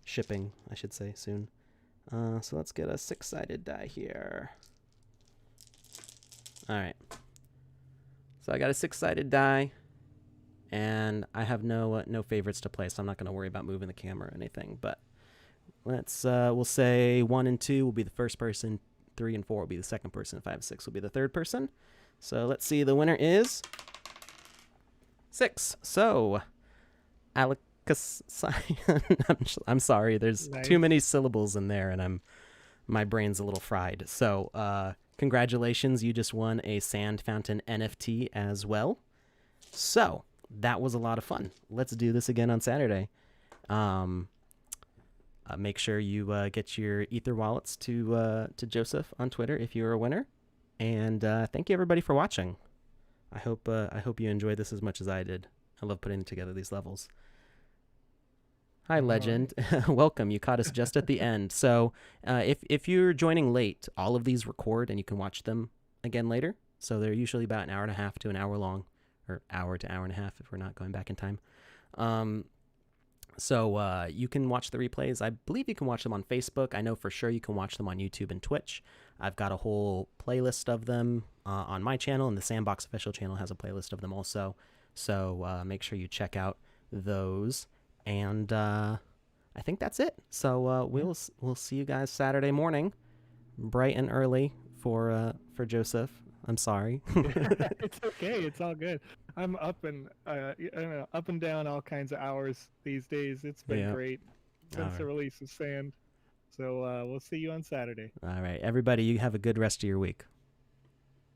Shipping, I should say, soon. So let's get a 6-sided die here. All right. So I got a 6-sided die, and I have no favorites to play, so I'm not going to worry about moving the camera or anything. But we'll say 1 and 2 will be the first person, 3 and 4 will be the second person, 5 and 6 will be the third person. So let's see, the winner is 6. So Alex, I'm sorry, there's too many syllables in there, and my brain's a little fried. So congratulations, you just won a Sand Fountain NFT as well. So that was a lot of fun. Let's do this again on Saturday. Make sure you get your Ether wallets to Joseph on Twitter if you're a winner. And thank you everybody for watching. I hope you enjoyed this as much as I did. I love putting together these levels. Hi, Legend. Welcome. You caught us just at the end. So if you're joining late, all of these record and you can watch them again later. So they're usually about an hour and a half to an hour long, or hour to hour and a half if we're not going back in time. So you can watch the replays. I believe you can watch them on Facebook. I know for sure you can watch them on YouTube and Twitch. I've got a whole playlist of them on my channel, and the Sandbox official channel has a playlist of them also. So make sure you check out those. And I think that's it. So we'll see you guys Saturday morning, bright and early for Joseph. I'm sorry. It's okay. It's all good. I'm up and up and down all kinds of hours these days. It's been Yeah. great since the release of Sand. So we'll see you on Saturday. All right, everybody, you have a good rest of your week.